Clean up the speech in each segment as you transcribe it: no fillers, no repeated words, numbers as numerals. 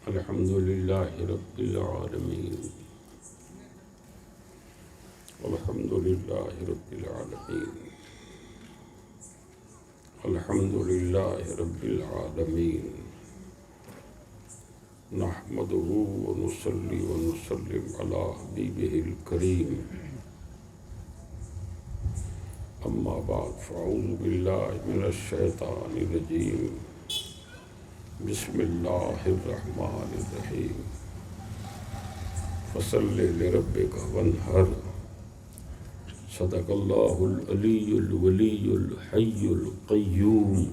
الحمد لله رب العالمين الحمد لله رب العالمين الحمد لله رب العالمين نحمده ونصلي ونسلم على حبيبه الكريم أما بعد فأعوذ بالله من الشيطان الرجيم بسم الله الرحمن الرحيم فصل لربك وانحر صدق الله العلي الولي الحي القيوم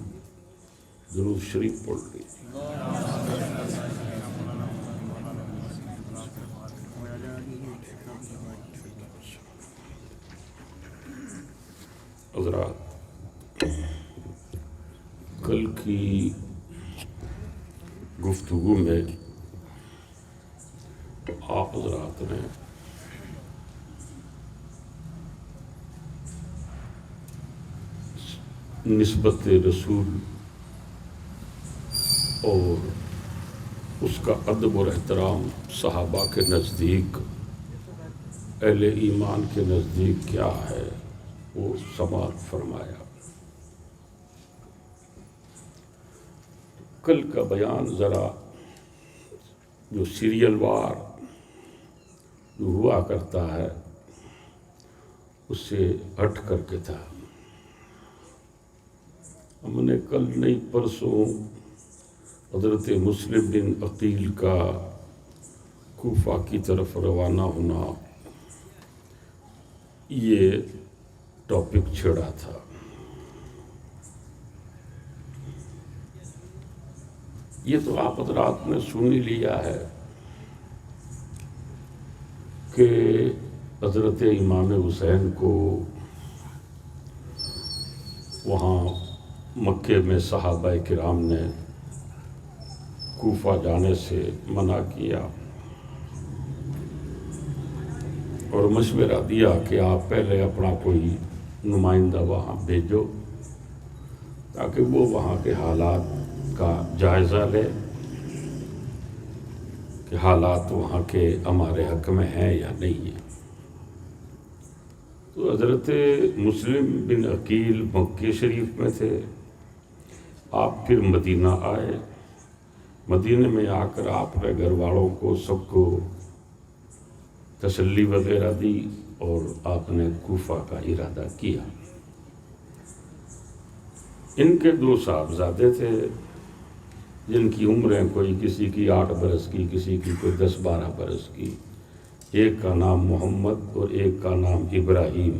درود شریف پڑھ لیجیے۔ حضرات، کل کی گفتگو میں آپ حضرات نے نسبت رسول اور اس کا ادب اور احترام صحابہ کے نزدیک، اہل ایمان کے نزدیک کیا ہے وہ سماعت فرمایا۔ کل کا بیان ذرا جو سیریل وار جو ہوا کرتا ہے اس سے ہٹ کر کے تھا۔ ہم نے کل نہیں پرسوں حضرت مسلم بن عقیل کا کوفہ کی طرف روانہ ہونا یہ ٹاپک چھیڑا تھا۔ یہ تو آپ حضرات نے سن ہی لیا ہے کہ حضرت امام حسین کو وہاں مکے میں صحابہ کرام نے کوفہ جانے سے منع کیا اور مشورہ دیا کہ آپ پہلے اپنا کوئی نمائندہ وہاں بھیجو تاکہ وہ وہاں کے حالات کا جائزہ لے کہ حالات وہاں کے ہمارے حق میں ہیں یا نہیں ہیں۔ تو حضرت مسلم بن عقیل مکہ شریف میں تھے، آپ پھر مدینہ آئے۔ مدینہ میں آ کر آپ نے گھر والوں کو سب کو تسلی وغیرہ دی اور آپ نے کوفہ کا ارادہ کیا۔ ان کے دو صاحبزادے تھے جن کی عمریں کوئی کسی کی 8 برس کی، کسی کی کوئی 10-12 برس کی۔ ایک کا نام محمد اور ایک کا نام ابراہیم۔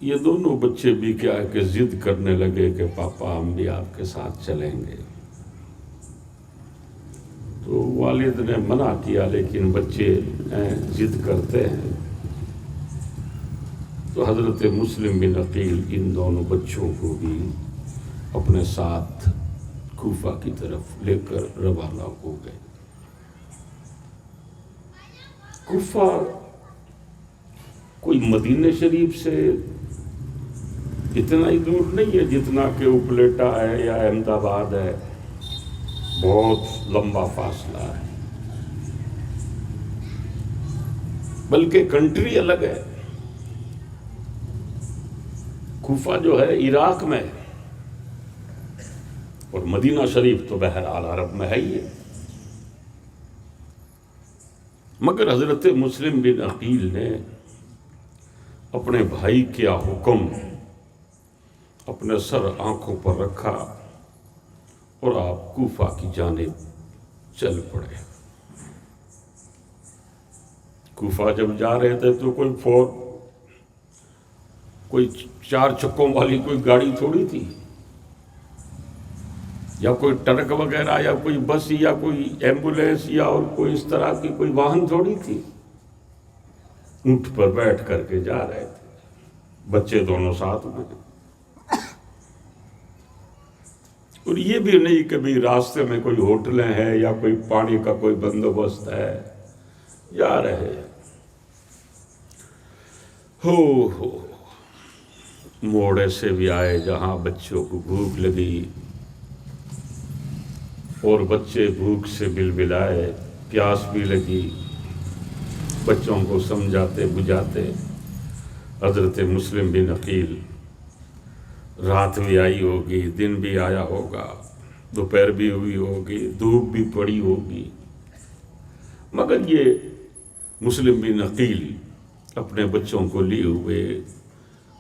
یہ دونوں بچے بھی کیا ہے کہ ضد کرنے لگے کہ پاپا ہم بھی آپ کے ساتھ چلیں گے۔ تو والد نے منع کیا، لیکن بچے ضد کرتے ہیں۔ تو حضرت مسلم بن عقیل ان دونوں بچوں کو بھی اپنے ساتھ کوفہ کی طرف لے کر روانہ ہو گئے۔ کوفہ کوئی مدینہ شریف سے اتنا ہی دور نہیں ہے جتنا کہ اپلیٹا ہے یا احمد آباد ہے، بہت لمبا فاصلہ ہے، بلکہ کنٹری الگ ہے۔ کوفہ جو ہے عراق میں ہے اور مدینہ شریف تو بہرحال عرب میں ہے ہی ہے۔ مگر حضرت مسلم بن عقیل نے اپنے بھائی کیا حکم اپنے سر آنکھوں پر رکھا اور آپ کوفہ کی جانب چل پڑے۔ کوفہ جب جا رہے تھے تو کوئی 4 چکوں والی کوئی گاڑی تھوڑی تھی، یا کوئی ٹرک وغیرہ یا کوئی بس یا کوئی ایمبولینس یا اور کوئی اس طرح کی کوئی واہن تھوڑی تھی۔ اونٹ پر بیٹھ کر کے جا رہے تھے، بچے دونوں ساتھ میں۔ اور یہ بھی نہیں کہ بھی راستے میں کوئی ہوٹلیں ہیں یا کوئی پانی کا کوئی بندوبست ہے، جا رہے ہیں۔ ہو موڑے سے بھی آئے جہاں بچوں کو بھوک لگی، اور بچے بھوک سے بلبلائے، پیاس بھی لگی، بچوں کو سمجھاتے بجھاتے حضرت مسلم بن عقیل، رات بھی آئی ہوگی، دن بھی آیا ہوگا، دوپہر بھی ہوئی ہوگی، دھوپ بھی پڑی ہوگی، مگر یہ مسلم بن عقیل اپنے بچوں کو لیے ہوئے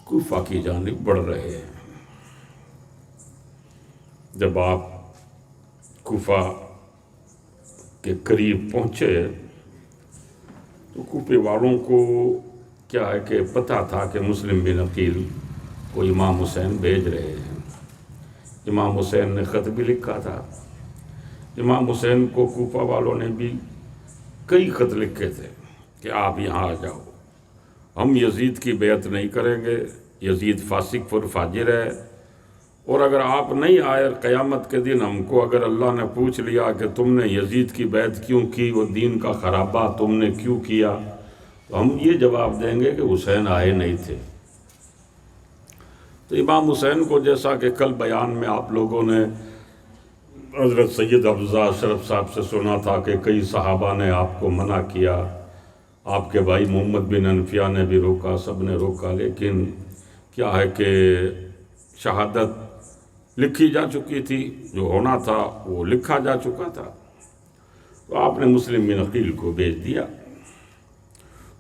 کوفہ کی جانب بڑھ رہے ہیں۔ جب آپ کوفہ کے قریب پہنچے تو کوفے والوں کو کیا ہے کہ پتہ تھا کہ مسلم بن عقیل کو امام حسین بھیج رہے ہیں۔ امام حسین نے خط بھی لکھا تھا، امام حسین کو کوفہ والوں نے بھی کئی خط لکھے تھے کہ آپ یہاں آ جاؤ، ہم یزید کی بیعت نہیں کریں گے، یزید فاسق پر فاجر ہے، اور اگر آپ نہیں آئے قیامت کے دن ہم کو اگر اللہ نے پوچھ لیا کہ تم نے یزید کی بیعت کیوں کی، وہ دین کا خرابہ تم نے کیوں کیا، تو ہم یہ جواب دیں گے کہ حسین آئے نہیں تھے۔ تو امام حسین کو جیسا کہ کل بیان میں آپ لوگوں نے حضرت سید حفظہ اشرف صاحب سے سنا تھا کہ کئی صحابہ نے آپ کو منع کیا، آپ کے بھائی محمد بن انفیہ نے بھی روکا، سب نے روکا، لیکن کیا ہے کہ شہادت لکھی جا چکی تھی، جو ہونا تھا وہ لکھا جا چکا تھا، تو آپ نے مسلم بن عقیل کو بھیج دیا۔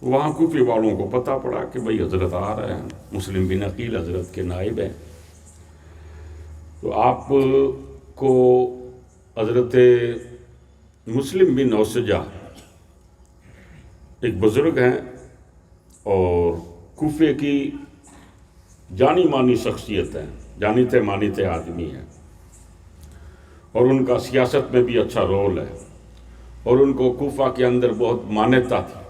وہاں کوفے والوں کو پتہ پڑا کہ بھئی حضرت آ رہے ہیں، مسلم بن عقیل حضرت کے نائب ہیں، تو آپ کو حضرت مسلم بن اوسجہ ایک بزرگ ہیں اور کوفے کی جانی مانی شخصیت ہیں، جانتے مانتے آدمی ہیں، اور ان کا سیاست میں بھی اچھا رول ہے، اور ان کو کوفہ کے اندر بہت مانیتا تھی،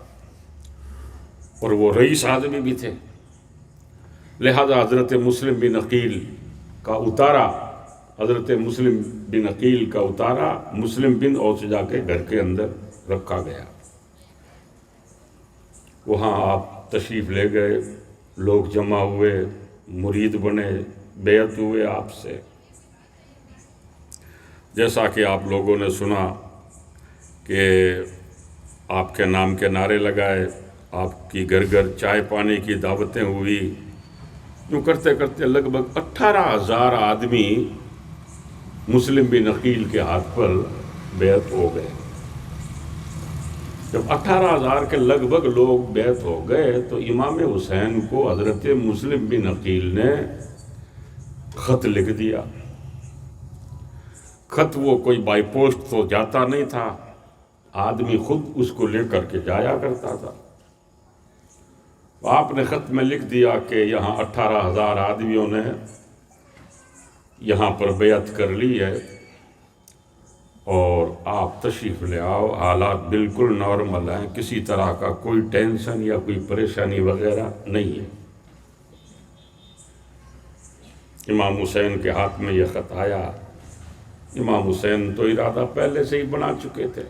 اور وہ رئیس آدمی بھی تھے، لہذا حضرت مسلم بن عقیل کا اتارا، حضرت مسلم بن عقیل کا اتارا مسلم بن اوسجہ کے گھر کے اندر رکھا گیا۔ وہاں آپ تشریف لے گئے، لوگ جمع ہوئے، مرید بنے، بیعت ہوئے آپ سے، جیسا کہ آپ لوگوں نے سنا کہ آپ کے نام کے نعرے لگائے، آپ کی گھر گھر چائے پانی کی دعوتیں ہوئی، یوں کرتے کرتے لگ بھگ 18,000 آدمی مسلم بن عقیل کے ہاتھ پر بیعت ہو گئے۔ جب 18,000 کے لگ بھگ لوگ بیعت ہو گئے تو امام حسین کو حضرت مسلم بن عقیل نے خط لکھ دیا۔ خط وہ کوئی بائی پوسٹ تو جاتا نہیں تھا، آدمی خود اس کو لے کر کے جایا کرتا تھا۔ آپ نے خط میں لکھ دیا کہ یہاں 18,000 آدمیوں نے یہاں پر بیعت کر لی ہے، اور آپ تشریف لے آؤ، حالات بالکل نارمل ہیں، کسی طرح کا کوئی ٹینشن یا کوئی پریشانی وغیرہ نہیں ہے۔ امام حسین کے ہاتھ میں یہ خط آیا۔ امام حسین تو ارادہ پہلے سے ہی بنا چکے تھے۔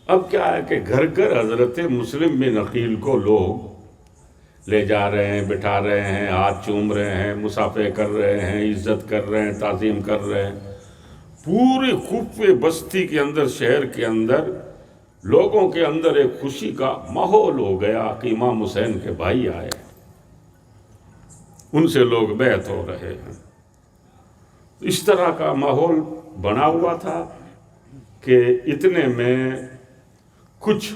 اب کیا ہے کہ گھر گھر حضرت مسلم بن عقیل کو لوگ لے جا رہے ہیں، بٹھا رہے ہیں، ہاتھ چوم رہے ہیں، مصافحے کر رہے ہیں، عزت کر رہے ہیں، تعظیم کر رہے ہیں۔ پوری کوفے بستی کے اندر، شہر کے اندر لوگوں کے اندر ایک خوشی کا ماحول ہو گیا کہ امام حسین کے بھائی آئے، ان سے لوگ بیعت ہو رہے ہیں۔ اس طرح کا ماحول بنا ہوا تھا کہ اتنے میں کچھ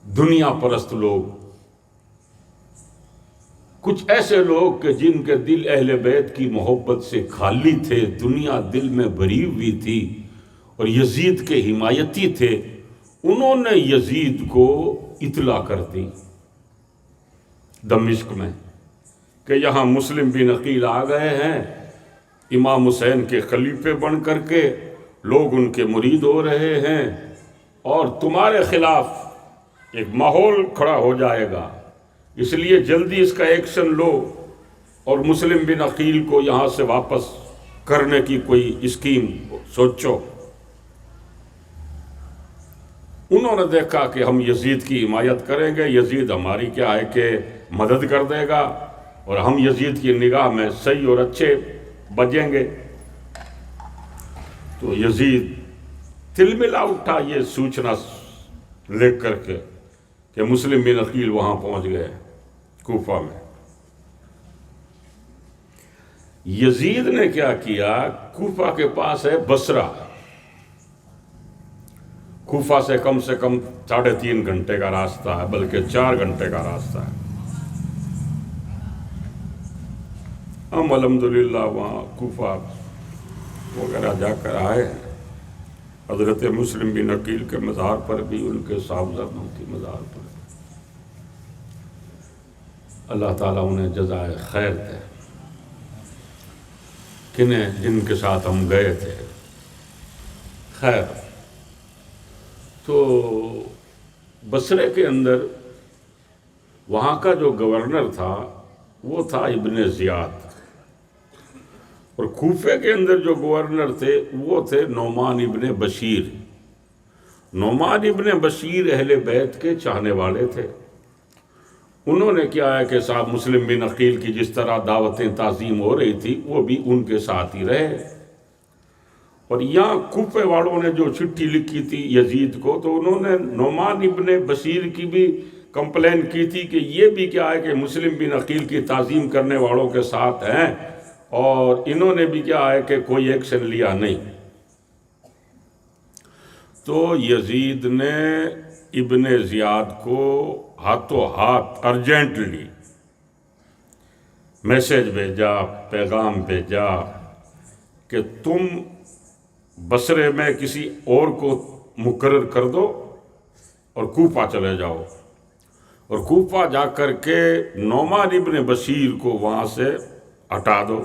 دنیا پرست لوگ، کچھ ایسے لوگ کہ جن کے دل اہل بیت کی محبت سے خالی تھے، دنیا دل میں بھری ہوئی تھی اور یزید کے حمایتی تھے، انہوں نے یزید کو اطلاع کر دی دمشق میں کہ یہاں مسلم بن عقیل آ گئے ہیں، امام حسین کے خلیفے بن کر کے، لوگ ان کے مرید ہو رہے ہیں، اور تمہارے خلاف ایک ماحول کھڑا ہو جائے گا، اس لیے جلدی اس کا ایکشن لو اور مسلم بن عقیل کو یہاں سے واپس کرنے کی کوئی اسکیم سوچو۔ انہوں نے دیکھا کہ ہم یزید کی حمایت کریں گے، یزید ہماری کیا ہے کہ مدد کر دے گا، اور ہم یزید کی نگاہ میں صحیح اور اچھے بجیں گے، تو یزید تلملا اٹھا یہ سوچنا لے کر کے کہ مسلم بن عقیل وہاں پہنچ گئے کوفہ میں۔ یزید نے کیا کیا، کوفہ کے پاس ہے بصرہ، کوفہ سے کم 3.5 گھنٹے کا راستہ ہے، بلکہ 4 گھنٹے کا راستہ ہے۔ ہم الحمدللہ وہاں کوفہ وغیرہ جا کر آئے ہیں۔ حضرت مسلم بن عقیل کے مزار پر بھی، ان کے صاحبزادوں کی مزار پر اللہ تعالیٰ انہیں جزائے خیر دے۔ کنہیں جن کے ساتھ ہم گئے تھے، خیر، تو بصرے کے اندر وہاں کا جو گورنر تھا وہ تھا ابن زیاد، اور کوفے کے اندر جو گورنر تھے وہ تھے نعمان ابن بشیر۔ نعمان ابن بشیر اہل بیت کے چاہنے والے تھے۔ انہوں نے کیا ہے کہ صاحب مسلم بن عقیل کی جس طرح دعوتیں تعظیم ہو رہی تھی وہ بھی ان کے ساتھ ہی رہے، اور یہاں کوفے والوں نے جو چٹھی لکھی تھی یزید کو، تو انہوں نے نعمان ابن بشیر کی بھی کمپلین کی تھی کہ یہ بھی کیا ہے کہ مسلم بن عقیل کی تعظیم کرنے والوں کے ساتھ ہیں، اور انہوں نے بھی کیا ہے کہ کوئی ایکشن لیا نہیں۔ تو یزید نے ابن زیاد کو ہاتھوں ہاتھ ارجنٹلی میسج بھیجا، پیغام بھیجا کہ تم بصرے میں کسی اور کو مقرر کر دو اور کوفہ چلے جاؤ، اور کوفہ جا کر کے نعمان ابن بشیر کو وہاں سے ہٹا دو،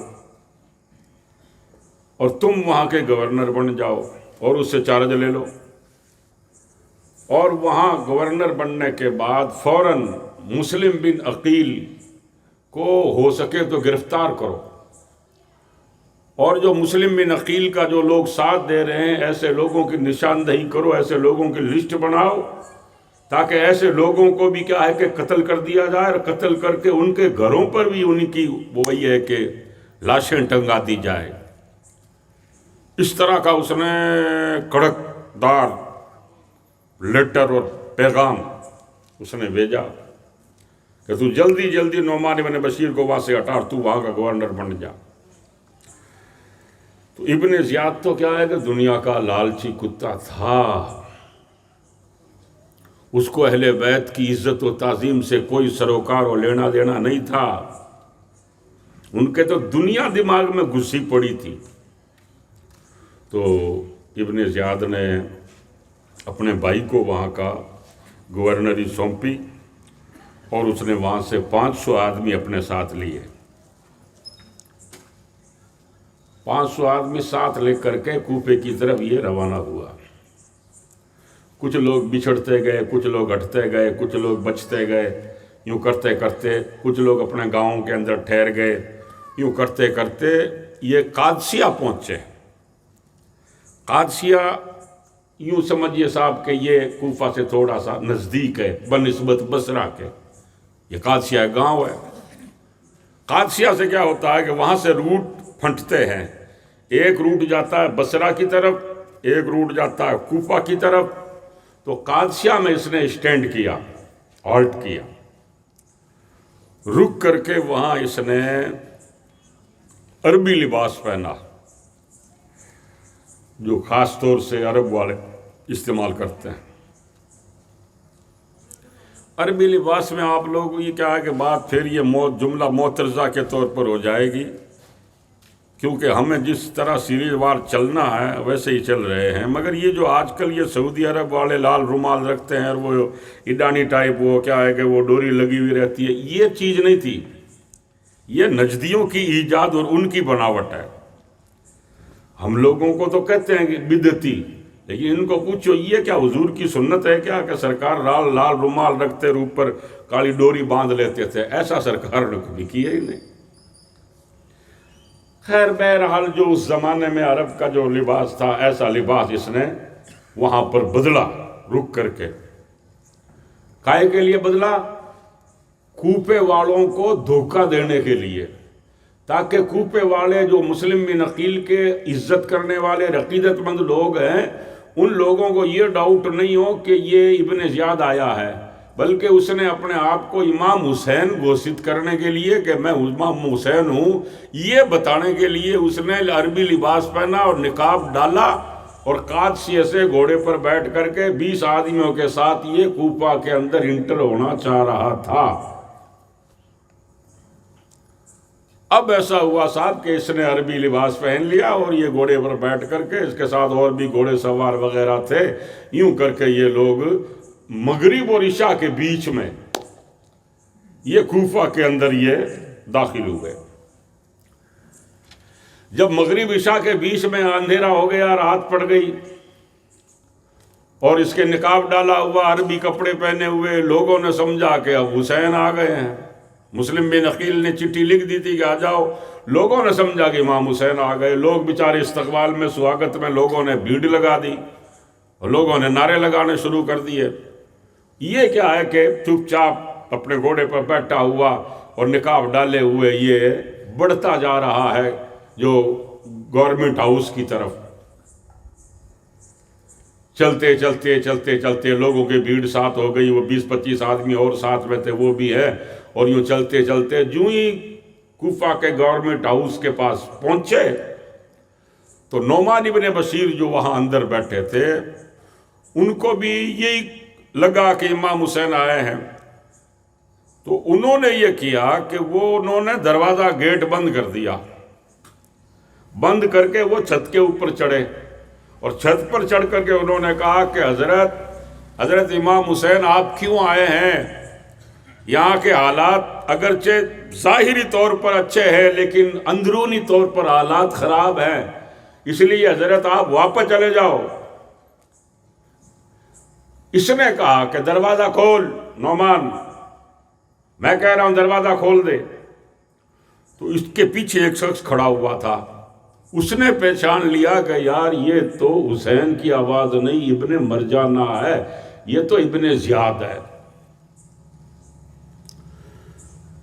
اور تم وہاں کے گورنر بن جاؤ اور اس سے چارج لے لو، اور وہاں گورنر بننے کے بعد فوراً مسلم بن عقیل کو ہو سکے تو گرفتار کرو، اور جو مسلم بن عقیل کا جو لوگ ساتھ دے رہے ہیں ایسے لوگوں کی نشاندہی کرو، ایسے لوگوں کی لسٹ بناؤ، تاکہ ایسے لوگوں کو بھی کیا ہے کہ قتل کر دیا جائے، اور قتل کر کے ان کے گھروں پر بھی ان کی وہی ہے کہ لاشیں ٹنگا دی جائے۔ اس طرح کا اس نے کڑک دار لیٹر اور پیغام اس نے بھیجا کہ تو جلدی جلدی نعمان ابن بشیر کو وہاں سے ہٹا اور تو وہاں کا گورنر بن جا۔ تو ابن زیاد تو کیا ہے کہ دنیا کا لالچی کتا تھا، اس کو اہل بیت کی عزت و تعظیم سے کوئی سروکار و لینا دینا نہیں تھا، ان کے تو دنیا دماغ میں گھسی پڑی تھی۔ تو ابن زیاد نے اپنے بھائی کو وہاں کا گورنری سونپی، اور اس نے وہاں سے 500 آدمی اپنے ساتھ لیے، 500 آدمی ساتھ لے کر کے کوفے کی طرف یہ روانہ ہوا۔ کچھ لوگ بچھڑتے گئے، کچھ لوگ ہٹتے گئے، کچھ لوگ بچتے گئے، یوں کرتے کرتے کچھ لوگ اپنے گاؤں کے اندر ٹھہر گئے، یوں کرتے کرتے یہ قادسیہ پہنچے۔ قادسیہ یوں سمجھیے صاحب کہ یہ کوفہ سے تھوڑا سا نزدیک ہے بنسبت بصرہ کے، یہ قادسیہ گاؤں ہے۔ قادسیہ سے کیا ہوتا ہے کہ وہاں سے روٹ پھنٹتے ہیں، ایک روٹ جاتا ہے بصرہ کی طرف، ایک روٹ جاتا ہے کوفہ کی طرف۔ تو قادسیہ میں اس نے اسٹینڈ کیا، ہالٹ کیا، رک کر کے وہاں اس نے عربی لباس پہنا، جو خاص طور سے عرب والے استعمال کرتے ہیں۔ عربی لباس میں آپ لوگ یہ کیا ہے کہ بات پھر یہ جملہ معترضہ کے طور پر ہو جائے گی، کیونکہ ہمیں جس طرح سیریز وار چلنا ہے ویسے ہی چل رہے ہیں، مگر یہ جو آج کل یہ سعودی عرب والے لال رومال رکھتے ہیں اور وہ ایڈانی ٹائپ وہ کیا ہے کہ وہ ڈوری لگی ہوئی رہتی ہے، یہ چیز نہیں تھی، یہ نجدیوں کی ایجاد اور ان کی بناوٹ ہے۔ ہم لوگوں کو تو کہتے ہیں کہ بدعتی، لیکن ان کو پوچھو یہ کیا حضور کی سنت ہے کیا کہ سرکار لال رومال رکھتے اور اوپر کالی ڈوری باندھ لیتے تھے؟ ایسا سرکار نے کبھی کیا ہی نہیں۔ خیر بہرحال جو اس زمانے میں عرب کا جو لباس تھا ایسا لباس اس نے وہاں پر بدلا، رک کر کے۔ کائے کے لیے بدلا؟ کوفے والوں کو دھوکہ دینے کے لیے، تاکہ کوفے والے جو مسلم بن عقیل کے عزت کرنے والے عقیدت مند لوگ ہیں ان لوگوں کو یہ ڈاؤٹ نہیں ہو کہ یہ ابن زیاد آیا ہے، بلکہ اس نے اپنے آپ کو امام حسین گھوشت کرنے کے لیے کہ میں امام حسین ہوں، یہ بتانے کے لیے اس نے عربی لباس پہنا اور نقاب ڈالا اور قادسیہ سے گھوڑے پر بیٹھ کر کے 20 آدمیوں کے ساتھ یہ کوفہ کے اندر انٹر ہونا چاہ رہا تھا۔ اب ایسا ہوا صاحب کہ اس نے عربی لباس پہن لیا اور یہ گھوڑے پر بیٹھ کر کے، اس کے ساتھ اور بھی گھوڑے سوار وغیرہ تھے، یوں کر کے یہ لوگ مغرب اور عشاء کے بیچ میں یہ کوفہ کے اندر یہ داخل ہوئے۔ جب مغرب عشاء کے بیچ میں اندھیرا ہو گیا، رات پڑ گئی اور اس کے نقاب ڈالا ہوا، عربی کپڑے پہنے ہوئے، لوگوں نے سمجھا کہ اب حسین آ گئے ہیں۔ مسلم بن عقیل نے چٹھی لکھ دی تھی کہ آ جاؤ، لوگوں نے سمجھا کہ امام حسین آ گئے۔ لوگ بیچارے استقبال میں، سواگت میں لوگوں نے بھیڑ لگا دی اور لوگوں نے نعرے لگانے شروع کر دیے۔ یہ کیا ہے کہ چپ چاپ اپنے گھوڑے پر بیٹھا ہوا اور نقاب ڈالے ہوئے یہ بڑھتا جا رہا ہے جو گورنمنٹ ہاؤس کی طرف۔ چلتے چلتے چلتے چلتے لوگوں کی بھیڑ ساتھ ہو گئی، وہ 20-25 آدمی اور ساتھ میں تھے وہ بھی ہے، اور یوں چلتے چلتے جو ہی کوفہ کے گورنمنٹ ہاؤس کے پاس پہنچے تو نعمان ابن بشیر جو وہاں اندر بیٹھے تھے ان کو بھی یہی لگا کہ امام حسین آئے ہیں، تو انہوں نے یہ کیا کہ انہوں نے دروازہ گیٹ بند کر دیا، بند کر کے وہ چھت کے اوپر چڑھے اور چھت پر چڑھ کر کے انہوں نے کہا کہ حضرت امام حسین آپ کیوں آئے ہیں؟ یہاں کے حالات اگرچہ ظاہری طور پر اچھے ہیں لیکن اندرونی طور پر حالات خراب ہیں، اس لیے حضرت آپ واپس چلے جاؤ۔ اس نے کہا کہ دروازہ کھول نعمان، میں کہہ رہا ہوں دروازہ کھول دے۔ تو اس کے پیچھے ایک شخص کھڑا ہوا تھا، اس نے پہچان لیا کہ یار یہ تو حسین کی آواز نہیں، ابن مرجانہ ہے، یہ تو ابن زیاد ہے۔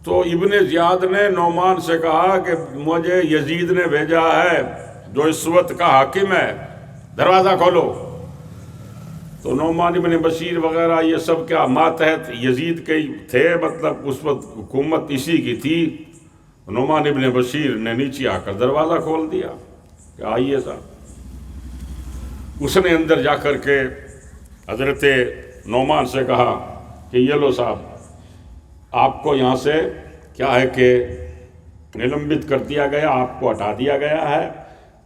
تو ابن زیاد نے نعمان سے کہا کہ مجھے یزید نے بھیجا ہے جو اس وقت کا حاکم ہے، دروازہ کھولو۔ تو نعمان ابن بشیر وغیرہ یہ سب کیا ماتحت یزید کے تھے، مطلب اس وقت حکومت اسی کی تھی۔ نعمان ابن بشیر نے نیچے آ کر دروازہ کھول دیا کہ آئیے صاحب۔ اس نے اندر جا کر کے حضرت نعمان سے کہا کہ یہ لو صاحب، آپ کو یہاں سے کیا ہے کہ نلمبت کر دیا گیا، آپ کو ہٹا دیا گیا ہے،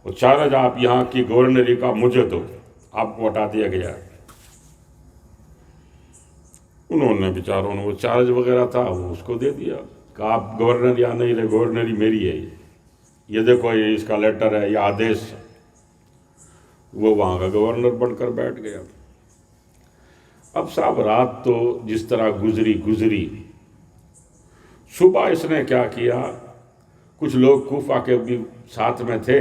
اور چارج آپ یہاں کی گورنری کا مجھے دو، آپ کو ہٹا دیا گیا ہے۔ انہوں نے بیچاروں نے وہ چارج وغیرہ تھا وہ اس کو دے دیا کہ آپ گورنر یہاں نہیں رہے، گورنری میری ہے، یہ دیکھو یہ اس کا لیٹر ہے، یہ آدیش۔ وہ وہاں کا گورنر بن کر بیٹھ گیا۔ اب صاحب رات تو جس طرح گزری، صبح اس نے کیا کیا، کچھ لوگ کوفہ کے بھی ساتھ میں تھے،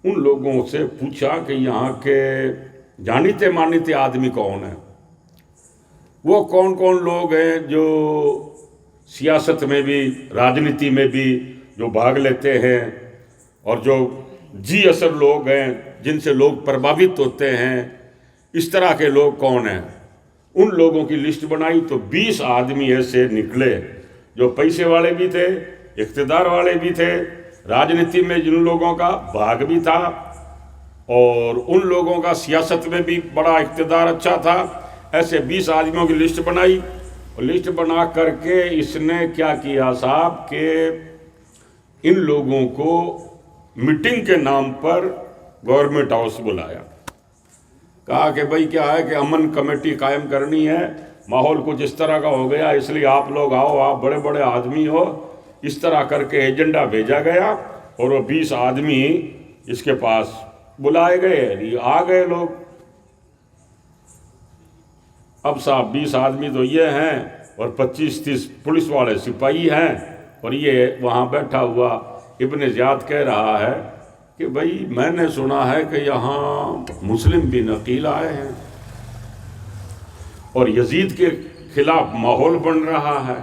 ان لوگوں سے پوچھا کہ یہاں کے جانتے مانتے آدمی کون ہیں، وہ کون کون لوگ ہیں جو سیاست میں بھی راجنیتی میں بھی جو بھاگ لیتے ہیں، اور جو جی اثر لوگ ہیں جن سے لوگ پربھاوت ہوتے ہیں، اس طرح کے لوگ کون ہیں۔ ان لوگوں کی لسٹ بنائی تو 20 آدمی ایسے نکلے جو پیسے والے بھی تھے، اقتدار والے بھی تھے، راجنیتی میں جن لوگوں کا بھاگ بھی تھا اور ان لوگوں کا سیاست میں بھی بڑا اقتدار اچھا تھا۔ ایسے 20 آدمیوں کی لسٹ بنائی، اور لسٹ بنا کر کے اس نے کیا کیا صاحب کہ ان لوگوں کو میٹنگ کے نام پر گورنمنٹ ہاؤس بلایا، کہا کہ بھئی کیا ہے کہ امن کمیٹی قائم کرنی ہے، ماحول کچھ اس طرح کا ہو گیا، اس لیے آپ لوگ آؤ، آپ بڑے بڑے آدمی ہو۔ اس طرح کر کے ایجنڈا بھیجا گیا اور وہ 20 آدمی اس کے پاس بلائے گئے، یہ آ گئے لوگ۔ اب صاحب 20 آدمی تو یہ ہیں اور 25-30 پولیس والے سپاہی ہیں، اور یہ وہاں بیٹھا ہوا ابن زیاد کہہ رہا ہے کہ بھئی میں نے سنا ہے کہ یہاں مسلم بن عقیل آئے ہیں اور یزید کے خلاف ماحول بن رہا ہے،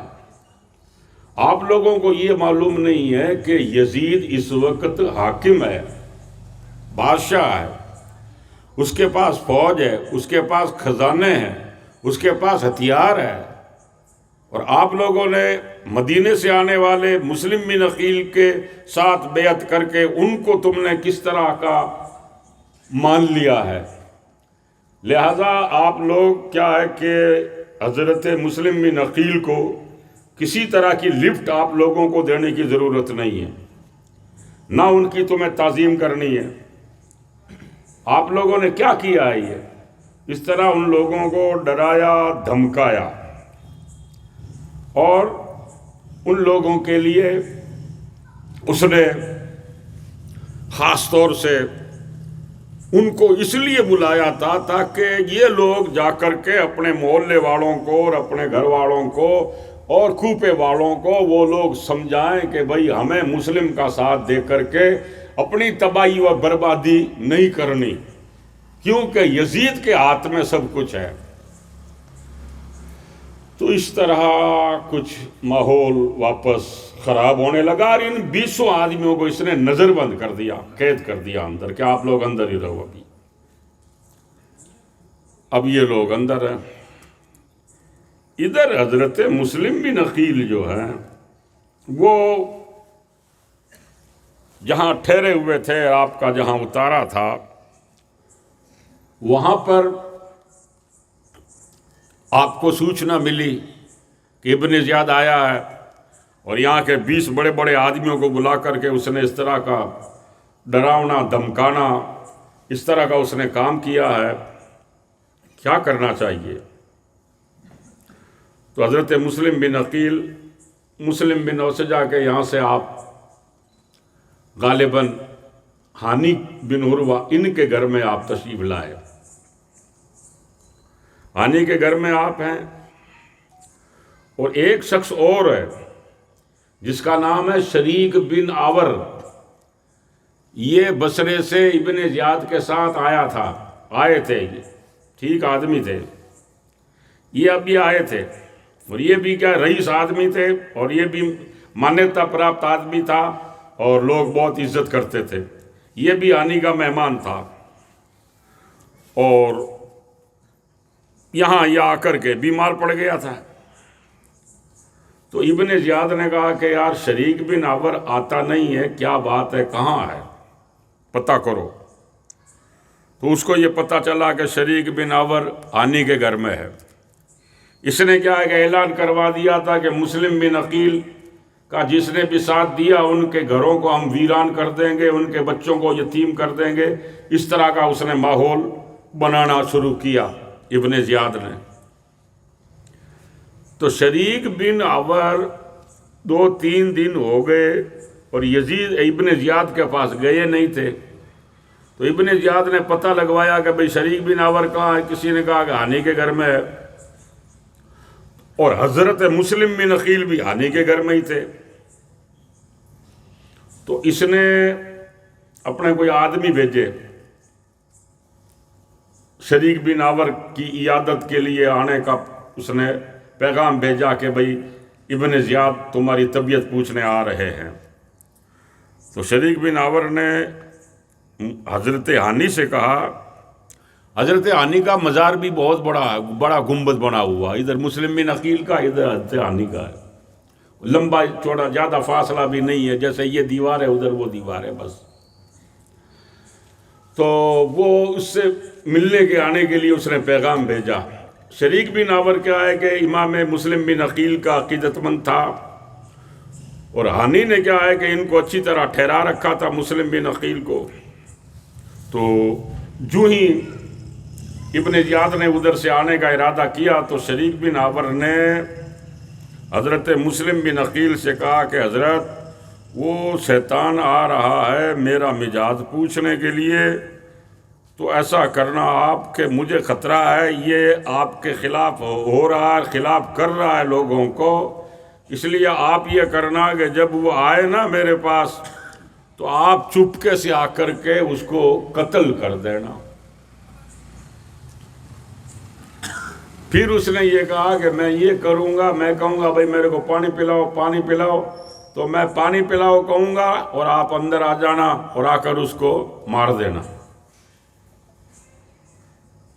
آپ لوگوں کو یہ معلوم نہیں ہے کہ یزید اس وقت حاکم ہے، بادشاہ ہے، اس کے پاس فوج ہے، اس کے پاس خزانے ہیں، اس کے پاس ہتھیار ہے، اور آپ لوگوں نے مدینے سے آنے والے مسلم بن عقیل کے ساتھ بیعت کر کے ان کو تم نے کس طرح کا مان لیا ہے۔ لہذا آپ لوگ کیا ہے کہ حضرت مسلم بن عقیل کو کسی طرح کی لفٹ آپ لوگوں کو دینے کی ضرورت نہیں ہے، نہ ان کی تمہیں تعظیم کرنی ہے۔ آپ لوگوں نے کیا کیا ہے؟ یہ اس طرح ان لوگوں کو ڈرایا، دھمکایا، اور ان لوگوں کے لیے اس نے خاص طور سے ان کو اس لیے بلایا تھا تاکہ یہ لوگ جا کر کے اپنے محلے والوں کو اور اپنے گھر والوں کو اور کوپے والوں کو وہ لوگ سمجھائیں کہ بھئی ہمیں مسلم کا ساتھ دے کر کے اپنی تباہی و بربادی نہیں کرنی، کیونکہ یزید کے ہاتھ میں سب کچھ ہے۔ تو اس طرح کچھ ماحول واپس خراب ہونے لگا، اور ان 20 آدمیوں کو اس نے نظر بند کر دیا، قید کر دیا اندر، کہ آپ لوگ اندر ہی رہو۔ اب یہ لوگ اندر ہیں۔ ادھر حضرت مسلم بن عقیل جو ہیں وہ جہاں ٹھہرے ہوئے تھے، آپ کا جہاں اتارا تھا، وہاں پر آپ کو سوچنا ملی کہ ابن زیاد آیا ہے، اور یہاں کے 20 بڑے بڑے آدمیوں کو بلا کر کے اس نے اس طرح کا ڈراؤنا، دھمکانا، اس طرح کا اس نے کام کیا ہے، کیا کرنا چاہیے؟ تو حضرت مسلم بن عقیل مسلم بن اوسجا کے یہاں سے آپ غالباً ہانی بن عروہ ان کے گھر میں آپ تشریف لائے۔ ہانی کے گھر میں آپ ہیں، اور ایک شخص اور ہے جس کا نام ہے شریک بن آور۔ یہ بصرے سے ابن زیاد کے ساتھ آئے تھے، یہ ٹھیک آدمی تھے، یہ ابھی آئے تھے، اور یہ بھی کیا رئیس آدمی تھے، اور یہ بھی مانیتا پراپت آدمی تھا، اور لوگ بہت عزت کرتے تھے۔ یہ بھی ہانی کا مہمان تھا، اور یہاں یہ آ کر کے بیمار پڑ گیا تھا۔ تو ابن زیاد نے کہا کہ یار شریک بن آور آتا نہیں ہے، کیا بات ہے، کہاں ہے، پتہ کرو۔ تو اس کو یہ پتہ چلا کہ شریک بن آور ہانی کے گھر میں ہے۔ اس نے کیا ہے کہ اعلان کروا دیا تھا کہ مسلم بن عقیل کا جس نے بھی ساتھ دیا ان کے گھروں کو ہم ویران کر دیں گے، ان کے بچوں کو یتیم کر دیں گے۔ اس طرح کا اس نے ماحول بنانا شروع کیا ابن زیاد نے۔ تو شریک بن آور 2-3 دن ہو گئے اور ابن زیاد کے پاس گئے نہیں تھے۔ تو ابن زیاد نے پتہ لگوایا کہ بھئی شریک بن آور کہاں ہے؟ کسی نے کہا کہ ہانی کے گھر میں ہے، اور حضرت مسلم بن عقیل بھی ہانی کے گھر میں ہی تھے۔ تو اس نے اپنے کوئی آدمی بھیجے شریک بن آور کی عیادت کے لیے آنے کا، اس نے پیغام بھیجا کہ بھئی ابن زیاد تمہاری طبیعت پوچھنے آ رہے ہیں۔ تو شریک بن آور نے حضرت ہانی سے کہا، حضرت ہانی کا مزار بھی بہت بڑا گنبد بنا ہوا، ادھر مسلم بن عقیل کا، ادھر حضرت ہانی کا ہے، لمبا چوڑا زیادہ فاصلہ بھی نہیں ہے، جیسے یہ دیوار ہے ادھر وہ دیوار ہے بس۔ تو وہ اس سے ملنے کے آنے کے لیے اس نے پیغام بھیجا۔ شریک بن آور کیا ہے کہ امام مسلم بن عقیل کا عقیدت مند تھا، اور ہانی نے کیا ہے کہ ان کو اچھی طرح ٹھہرا رکھا تھا مسلم بن عقیل کو۔ تو جو ہی ابن زیاد نے ادھر سے آنے کا ارادہ کیا تو شریک بن آور نے حضرت مسلم بن عقیل سے کہا کہ حضرت وہ شیطان آ رہا ہے میرا مزاج پوچھنے کے لیے، تو ایسا کرنا آپ کہ مجھے خطرہ ہے یہ آپ کے خلاف ہو رہا ہے، خلاف کر رہا ہے لوگوں کو، اس لیے آپ یہ کرنا کہ جب وہ آئے نا میرے پاس تو آپ چپکے سے آ کر کے اس کو قتل کر دینا۔ پھر اس نے یہ کہا کہ میں یہ کروں گا، میں کہوں گا بھائی میرے کو پانی پلاؤ، پانی پلاؤ، تو میں پانی پلاؤ کہوں گا اور آپ اندر آ جانا اور آ کر اس کو مار دینا۔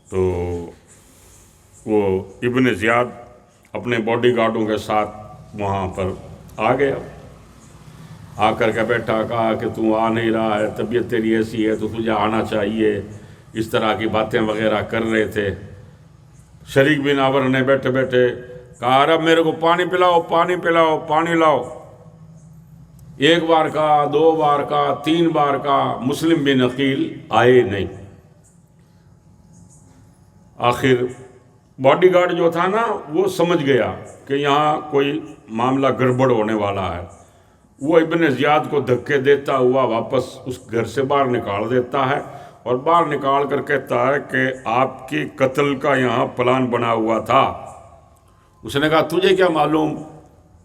تو وہ ابن زیاد اپنے باڈی گارڈوں کے ساتھ وہاں پر آ گیا، آ کر کے بیٹھا، کہا کہ تو آ نہیں رہا ہے، طبیعت تیری ایسی ہے تو تجھے آنا چاہیے، اس طرح کی باتیں وغیرہ کر رہے تھے۔ شریک بن عمر نے بیٹھے بیٹھے کہا رب میرے کو پانی پلاؤ، پانی پلاؤ، پانی لاؤ۔ ایک بار کہا، دو بار کہا، تین بار کہا، مسلم بن عقیل آئے نہیں۔ آخر باڈی گارڈ جو تھا نا وہ سمجھ گیا کہ یہاں کوئی معاملہ گڑبڑ ہونے والا ہے، وہ ابن زیاد کو دھکے دیتا ہوا واپس اس گھر سے باہر نکال دیتا ہے اور باہر نکال کر کہتا ہے کہ آپ کی قتل کا یہاں پلان بنا ہوا تھا۔ اس نے کہا تجھے کیا معلوم،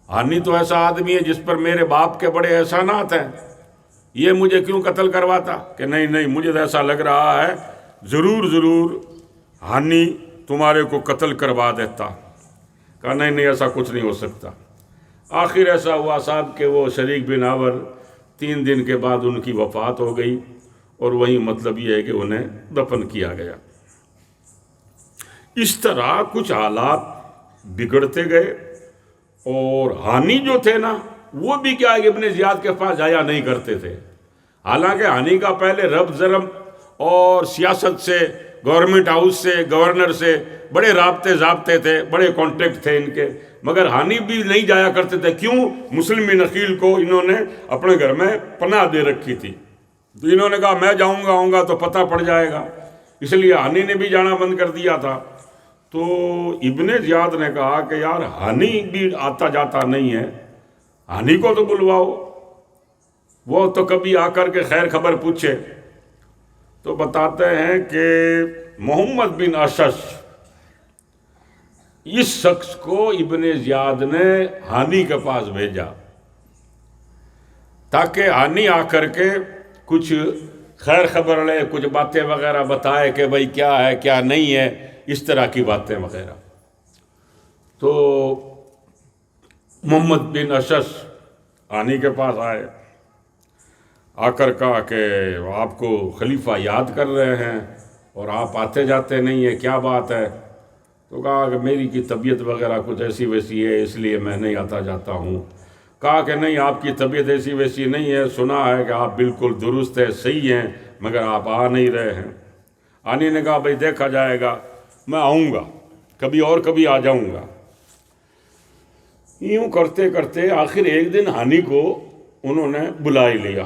ہانی تو ایسا آدمی ہے جس پر میرے باپ کے بڑے احسانات ہیں، یہ مجھے کیوں قتل کرواتا؟ کہ نہیں نہیں، مجھے تو ایسا لگ رہا ہے ضرور ضرور ہانی تمہارے کو قتل کروا دیتا۔ کہا نہیں نہیں، ایسا کچھ نہیں ہو سکتا۔ آخر ایسا ہوا صاحب کہ وہ شریک بن عمر 3 دن کے بعد ان کی وفات ہو گئی، اور وہی مطلب یہ ہے کہ انہیں دفن کیا گیا۔ اس طرح کچھ حالات بگڑتے گئے، اور ہانی جو تھے نا وہ بھی کیا کہ ابن زیاد کے پاس جایا نہیں کرتے تھے، حالانکہ ہانی کا پہلے رب زرم اور سیاست سے، گورنمنٹ ہاؤس سے، گورنر سے بڑے رابطے ضابطے تھے، بڑے کانٹیکٹ تھے ان کے، مگر ہانی بھی نہیں جایا کرتے تھے۔ کیوں؟ مسلم بن عقیل کو انہوں نے اپنے گھر میں پناہ دے رکھی تھی، تو انہوں نے کہا میں جاؤں گا آؤں گا تو پتہ پڑ جائے گا، اس لیے ہانی نے بھی جانا بند کر دیا تھا۔ تو ابن زیاد نے کہا کہ یار ہانی بھی آتا جاتا نہیں ہے، ہانی کو تو بلواؤ، وہ تو کبھی آ کر کے خیر خبر پوچھے۔ تو بتاتے ہیں کہ محمد بن اشش، اس شخص کو ابن زیاد نے ہانی کے پاس بھیجا تاکہ ہانی آ کر کے کچھ خیر خبر لے، کچھ باتیں وغیرہ بتائے کہ بھائی کیا ہے کیا نہیں ہے، اس طرح کی باتیں وغیرہ۔ تو محمد بن اشش ہانی کے پاس آئے، آ کر کہا کہ آپ کو خلیفہ یاد کر رہے ہیں اور آپ آتے جاتے نہیں ہیں، کیا بات ہے؟ تو کہا کہ میری کی طبیعت وغیرہ کچھ ایسی ویسی ہے، اس لیے میں نہیں آتا جاتا ہوں۔ کہا کہ نہیں، آپ کی طبیعت ایسی ویسی نہیں ہے، سنا ہے کہ آپ بالکل درست ہے، صحیح ہیں، مگر آپ آ نہیں رہے ہیں۔ ہانی نے کہا بھائی دیکھا جائے گا، میں آؤں گا، کبھی اور کبھی آ جاؤں گا۔ یوں کرتے کرتے آخر ایک دن ہانی کو انہوں نے بلا ہی لیا۔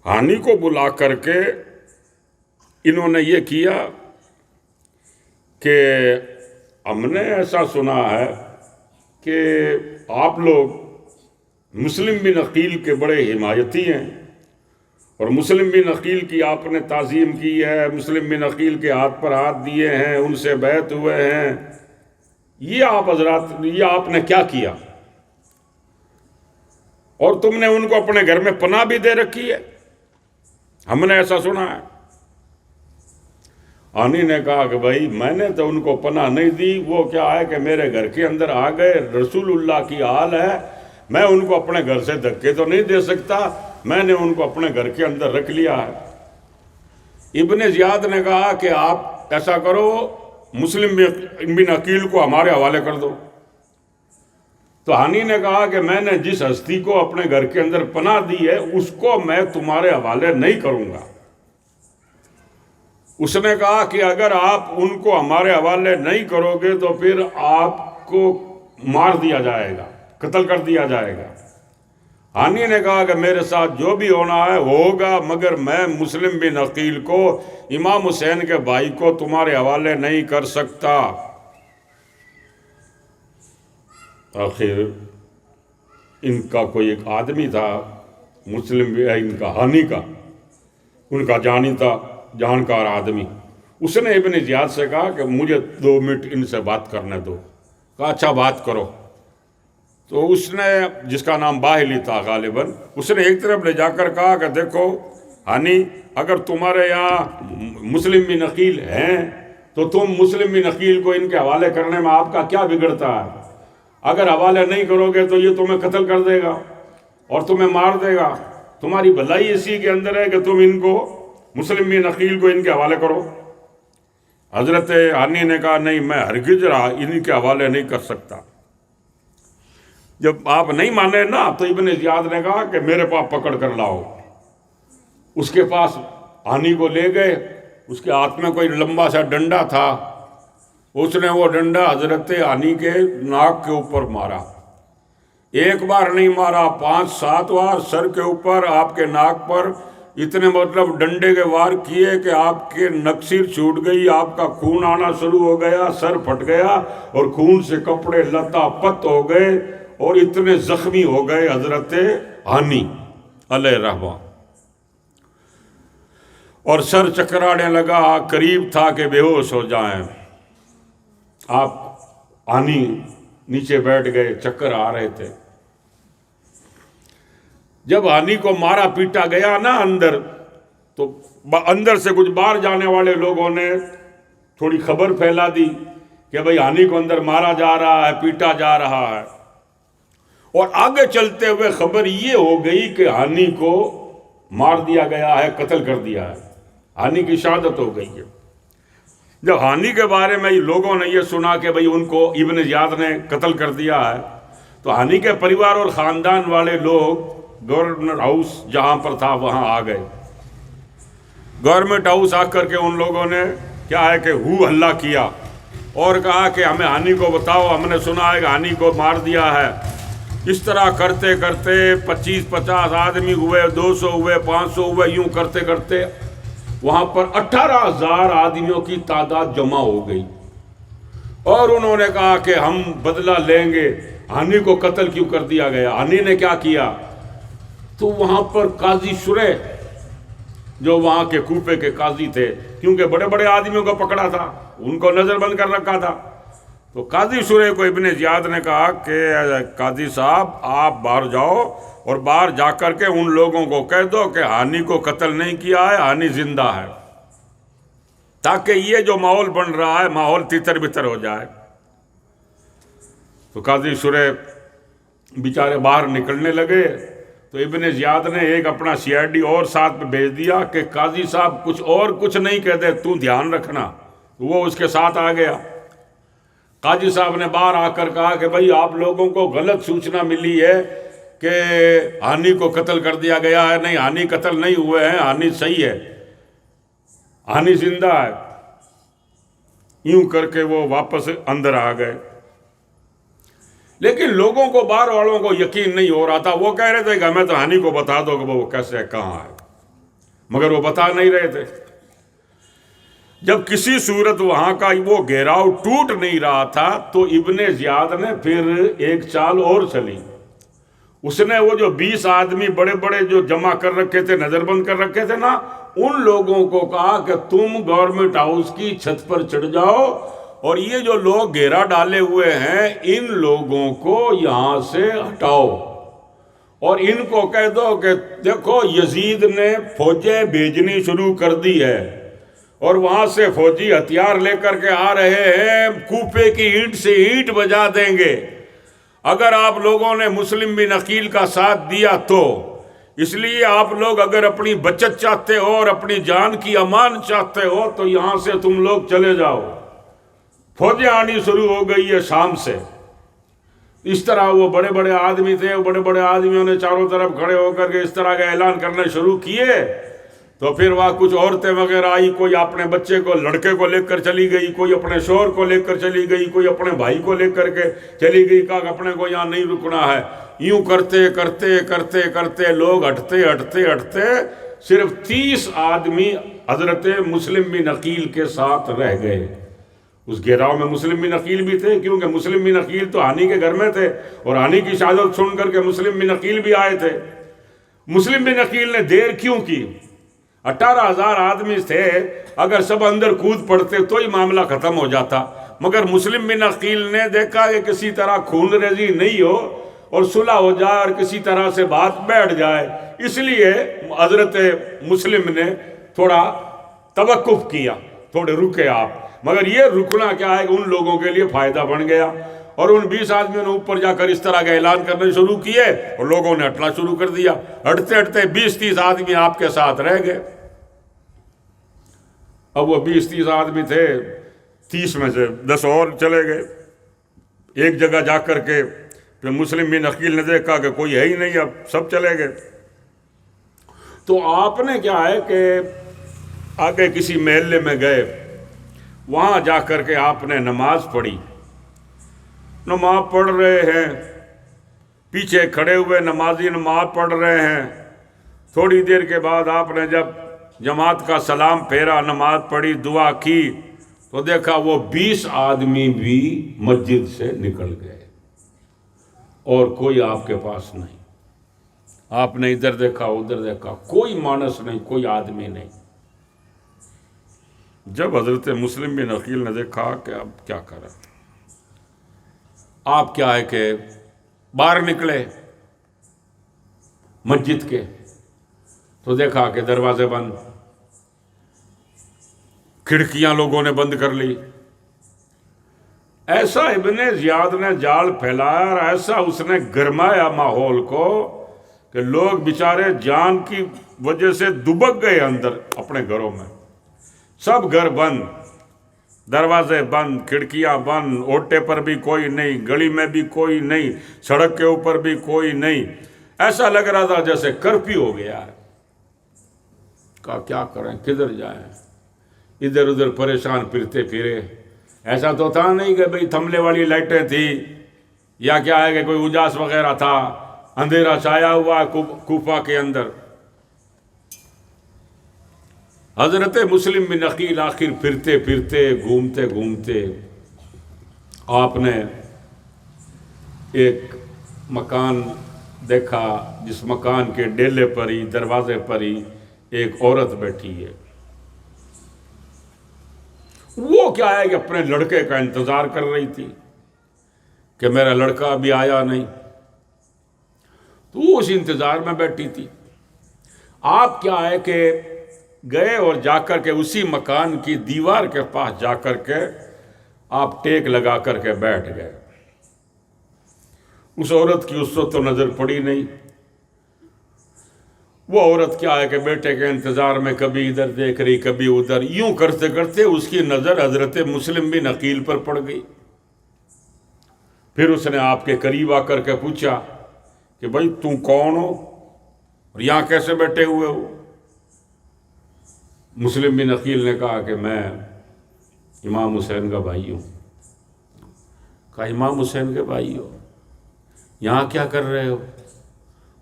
ہانی کو بلا کر کے انہوں نے یہ کیا کہ ہم نے ایسا سنا ہے کہ آپ لوگ مسلم بن عقیل کے بڑے حمایتی ہیں، اور مسلم بن عقیل کی آپ نے تعظیم کی ہے، مسلم بن عقیل کے ہاتھ پر ہاتھ دیے ہیں، ان سے بیعت ہوئے ہیں، یہ آپ حضرات، یہ آپ نے کیا کیا؟ اور تم نے ان کو اپنے گھر میں پناہ بھی دے رکھی ہے، ہم نے ایسا سنا ہے۔ ہانی نے کہا کہ بھائی میں نے تو ان کو پناہ نہیں دی، وہ کیا ہے کہ میرے گھر کے اندر آ گئے، رسول اللہ کی آل ہے، میں ان کو اپنے گھر سے دھکے تو نہیں دے سکتا، میں نے ان کو اپنے گھر کے اندر رکھ لیا ہے۔ ابن زیاد نے کہا کہ آپ ایسا کرو، مسلم بن عقیل کو ہمارے حوالے کر دو۔ تو ہانی نے کہا کہ میں نے جس ہستی کو اپنے گھر کے اندر پناہ دی ہے اس کو میں تمہارے حوالے نہیں کروں گا۔ اس نے کہا کہ اگر آپ ان کو ہمارے حوالے نہیں کرو گے تو پھر آپ کو مار دیا جائے گا، قتل کر دیا جائے گا۔ ہانی نے کہا کہ میرے ساتھ جو بھی ہونا ہے ہوگا، مگر میں مسلم بن عقیل کو، امام حسین کے بھائی کو تمہارے حوالے نہیں کر سکتا۔ آخر ان کا کوئی ایک آدمی تھا، مسلم ان کا ہانی کا، ان کا جانکار آدمی، اس نے ابن زیاد سے کہا کہ مجھے 2 منٹ ان سے بات کرنے دو۔ کہا اچھا بات کرو۔ تو اس نے، جس کا نام باہلی تھا غالباً، اس نے ایک طرف لے جا کر کہا کہ دیکھو ہانی، اگر تمہارے یہاں مسلم بن عقیل ہیں تو تم مسلم بن عقیل کو ان کے حوالے کرنے میں آپ کا کیا بگڑتا ہے؟ اگر حوالے نہیں کرو گے تو یہ تمہیں قتل کر دے گا اور تمہیں مار دے گا. تمہاری بھلائی اسی کے اندر ہے کہ تم ان کو مسلم بن عقیل کو ان کے حوالے کرو. حضرت ہانی نے کہا نہیں، میں ہرگز ان کے حوالے نہیں کر سکتا. جب آپ نہیں مانے نا تو ابن زیاد نے کہا کہ میرے پاس پکڑ کر لاؤ. اس کے پاس ہانی کو لے گئے. اس کے ہاتھ میں کوئی لمبا سا ڈنڈا تھا. اس نے وہ ڈنڈا حضرت ہانی کے ناک کے اوپر مارا. ایک بار نہیں مارا، 5-7 بار سر کے اوپر، آپ کے ناک پر. اتنے مطلب ڈنڈے کے وار کیے کہ آپ کے نکسیر چھوٹ گئی، آپ کا خون آنا شروع ہو گیا، سر پھٹ گیا اور خون سے کپڑے لتا پت ہو گئے اور اتنے زخمی ہو گئے حضرت ہانی علیہ رحمہ. اور سر چکرانے لگا، قریب تھا کہ بے ہوش ہو جائیں. آپ ہانی نیچے بیٹھ گئے، چکر آ رہے تھے. جب ہانی کو مارا پیٹا گیا نا اندر، تو اندر سے کچھ باہر جانے والے لوگوں نے تھوڑی خبر پھیلا دی کہ بھئی ہانی کو اندر مارا جا رہا ہے، پیٹا جا رہا ہے. اور آگے چلتے ہوئے خبر یہ ہو گئی کہ ہانی کو مار دیا گیا ہے، قتل کر دیا ہے، ہانی کی شہادت ہو گئی ہے. جب ہانی کے بارے میں لوگوں نے یہ سنا کہ بھئی ان کو ابن زیاد نے قتل کر دیا ہے، تو ہانی کے پریوار اور خاندان والے لوگ گورنر ہاؤس جہاں پر تھا وہاں آ گئے. گورنمنٹ ہاؤس آ کر کے ان لوگوں نے کیا ہے کہ ہو ہلہ کیا اور کہا کہ ہمیں ہانی کو بتاؤ، ہم نے سنا ہے کہ ہانی کو مار دیا ہے. اس طرح کرتے کرتے 25-50 آدمی ہوئے، 200 ہوئے، 500 ہوئے، یوں کرتے کرتے وہاں پر 18,000 آدمیوں کی تعداد جمع ہو گئی. اور انہوں نے کہا کہ ہم بدلہ لیں گے، ہانی کو قتل کیوں کر دیا گیا، ہانی نے کیا کیا. تو وہاں پر قاضی شریح جو وہاں کے کوفے کے قاضی تھے، کیونکہ بڑے بڑے آدمیوں کو پکڑا تھا، ان کو نظر بند کر رکھا تھا، تو قاضی شریح کو ابن زیاد نے کہا کہ قاضی صاحب آپ باہر جاؤ اور باہر جا کر کے ان لوگوں کو کہہ دو کہ ہانی کو قتل نہیں کیا ہے، ہانی زندہ ہے، تاکہ یہ جو ماحول بن رہا ہے ماحول تتر بتر ہو جائے. تو قاضی شریح بیچارے باہر نکلنے لگے تو ابن زیاد نے ایک اپنا CID اور ساتھ میں بھیج دیا کہ قاضی صاحب کچھ نہیں کہتے، تو دھیان رکھنا. وہ اس کے ساتھ آ گیا. قاضی صاحب نے باہر آ کر کہا کہ بھئی آپ لوگوں کو غلط سوچنا ملی ہے کہ ہانی کو قتل کر دیا گیا ہے. نہیں، ہانی قتل نہیں ہوئے ہیں، ہانی صحیح ہے، ہانی زندہ ہے. یوں کر کے وہ واپس اندر آ گئے. لیکن لوگوں کو، باہر والوں کو یقین نہیں ہو رہا تھا. وہ کہہ رہے تھے کہ ہمیں تو ہانی کو بتا دو کہ وہ کیسے ہے، کہاں ہے، مگر وہ بتا نہیں رہے تھے. جب کسی صورت وہاں کا وہ گھیراؤ ٹوٹ نہیں رہا تھا تو ابن زیاد نے پھر ایک چال اور چلی. اس نے وہ جو 20 آدمی بڑے بڑے جو جمع کر رکھے تھے، نظر بند کر رکھے تھے نا، ان لوگوں کو کہا کہ تم گورنمنٹ ہاؤس کی چھت پر چڑھ جاؤ اور یہ جو لوگ گھیرا ڈالے ہوئے ہیں ان لوگوں کو یہاں سے ہٹاؤ اور ان کو کہہ دو کہ دیکھو یزید نے فوجیں بھیجنی شروع کر دی ہے اور وہاں سے فوجی ہتھیار لے کر کے آ رہے ہیں، کوفے کی اینٹ سے اینٹ بجا دیں گے. اگر آپ لوگوں نے مسلم بن عقیل کا ساتھ دیا تو، اس لیے آپ لوگ اگر اپنی بچت چاہتے ہو اور اپنی جان کی امان چاہتے ہو تو یہاں سے تم لوگ چلے جاؤ. فوجیں آنی شروع ہو گئی ہے شام سے. اس طرح وہ بڑے بڑے آدمی تھے، وہ بڑے بڑے آدمیوں نے چاروں طرف کھڑے ہو کر کے اس طرح کا اعلان کرنا شروع کیے. تو پھر وہاں کچھ عورتیں وغیرہ آئی، کوئی اپنے بچے کو، لڑکے کو لے کر چلی گئی، کوئی اپنے شوہر کو لے کر چلی گئی، کوئی اپنے بھائی کو لے کر کے چلی گئی، کہا کہ اپنے کو یہاں نہیں رکنا ہے. یوں کرتے کرتے کرتے کرتے لوگ ہٹتے ہٹتے ہٹتے صرف 30 آدمی حضرت مسلم بن عقیل کے ساتھ رہ گئے. اس گھیراؤ میں مسلم بن عقیل بھی تھے، کیونکہ مسلم بن عقیل تو ہانی کے گھر میں تھے اور ہانی کی شہادت سن کر کے مسلم بن عقیل بھی آئے تھے. مسلم بن عقیل نے دیر کیوں کی؟ 18,000 آدمی تھے، اگر سب اندر کود پڑتے تو ہی معاملہ ختم ہو جاتا. مگر مسلم بن عقیل نے دیکھا کہ کسی طرح خون ریزی نہیں ہو اور صلح ہو جائے اور کسی طرح سے بات بیٹھ جائے، اس لیے حضرت مسلم نے تھوڑا توقف کیا، تھوڑے رکے آپ. مگر یہ رکنا کیا ہے کہ ان لوگوں کے لیے فائدہ بن گیا، اور ان 20 آدمیوں نے اوپر جا کر اس طرح کا اعلان کرنے شروع کیے اور لوگوں نے ہٹنا شروع کر دیا۔ ہٹتے ہٹتے 20-30 آدمی آپ کے ساتھ رہ گئے۔ اب وہ 20-30 آدمی تھے، 30 میں سے 10 اور چلے گئے ایک جگہ جا کر کے۔ پھر مسلم بن عقیل نے دیکھا کہ کوئی ہے ہی نہیں، اب سب چلے گئے۔ تو آپ نے کیا ہے کہ آگے کسی محلے میں گئے، وہاں جا کر کے آپ نے نماز پڑھی۔ نماز پڑھ رہے ہیں، پیچھے کھڑے ہوئے نمازی نماز پڑھ رہے ہیں۔ تھوڑی دیر کے بعد آپ نے جب جماعت کا سلام پھیرا، نماز پڑھی، دعا کی، تو دیکھا وہ 20 آدمی بھی مسجد سے نکل گئے اور کوئی آپ کے پاس نہیں۔ آپ نے ادھر دیکھا ادھر دیکھا، کوئی مانس نہیں، کوئی آدمی نہیں۔ جب حضرت مسلم بن عقیل نے دیکھا کہ اب کیا کرا، آپ کیا ہے کہ باہر نکلے مسجد کے، تو دیکھا کہ دروازے بند، کھڑکیاں لوگوں نے بند کر لی۔ ایسا ابن زیاد نے جال پھیلایا اور ایسا اس نے گرمایا ماحول کو کہ لوگ بیچارے جان کی وجہ سے دبک گئے اندر اپنے گھروں میں۔ سب گھر بند، دروازے بند، کھڑکیاں بند، اوٹے پر بھی کوئی نہیں، گلی میں بھی کوئی نہیں، سڑک کے اوپر بھی کوئی نہیں۔ ایسا لگ رہا تھا جیسے کرفیو ہو گیا ہے۔ کہا کیا کریں، کدھر جائیں، ادھر ادھر پریشان پھرتے پھرے۔ ایسا تو تھا نہیں کہ بھئی تھملے والی لائٹیں تھی یا کیا ہے کہ کوئی اجاس وغیرہ تھا، اندھیرا چھایا ہوا ہے کوفہ کے اندر۔ حضرت مسلم بن عقیل آخر پھرتے پھرتے گھومتے گھومتے آپ نے ایک مکان دیکھا، جس مکان کے ڈیلے پر ہی، دروازے پر ہی ایک عورت بیٹھی ہے۔ وہ کیا ہے کہ اپنے لڑکے کا انتظار کر رہی تھی کہ میرا لڑکا ابھی آیا نہیں، تو وہ اس انتظار میں بیٹھی تھی۔ آپ کیا ہے کہ گئے اور جا کر کے اسی مکان کی دیوار کے پاس جا کر کے آپ ٹیک لگا کر کے بیٹھ گئے۔ اس عورت کی اس وقت تو نظر پڑی نہیں۔ وہ عورت کیا ہے کہ بیٹے کے انتظار میں کبھی ادھر دیکھ رہی کبھی ادھر، یوں کرتے کرتے اس کی نظر حضرت مسلم بن عقیل پر پڑ گئی۔ پھر اس نے آپ کے قریب آ کر کے پوچھا کہ بھائی تم کون ہو اور یہاں کیسے بیٹھے ہوئے ہو؟ مسلم بن عقیل نے کہا کہ میں امام حسین کا بھائی ہوں۔ کہا امام حسین کے بھائی ہو، یہاں کیا کر رہے ہو؟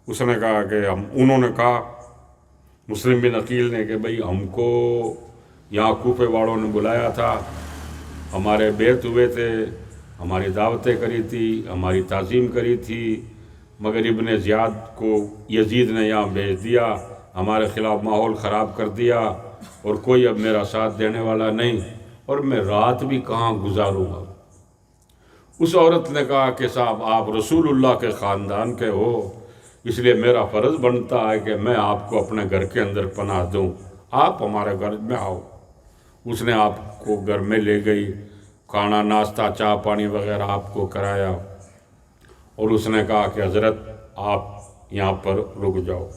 اس نے کہا کہ انہوں نے کہا مسلم بن عقیل نے کہ بھئی ہم کو یہاں کوفے والوں نے بلایا تھا، ہمارے بیعت ہوئے تھے، ہماری دعوتیں کری تھی، ہماری تعظیم کری تھی، مگر ابن زیاد کو یزید نے یہاں بھیج دیا، ہمارے خلاف ماحول خراب کر دیا، اور کوئی اب میرا ساتھ دینے والا نہیں، اور میں رات بھی کہاں گزاروں گا۔ اس عورت نے کہا کہ صاحب آپ رسول اللہ کے خاندان کے ہو، اس لیے میرا فرض بنتا ہے کہ میں آپ کو اپنے گھر کے اندر پناہ دوں، آپ ہمارے گھر میں آؤ۔ اس نے آپ کو گھر میں لے گئی، کھانا ناشتہ چائے پانی وغیرہ آپ کو کرایا، اور اس نے کہا کہ حضرت آپ یہاں پر رک جاؤ،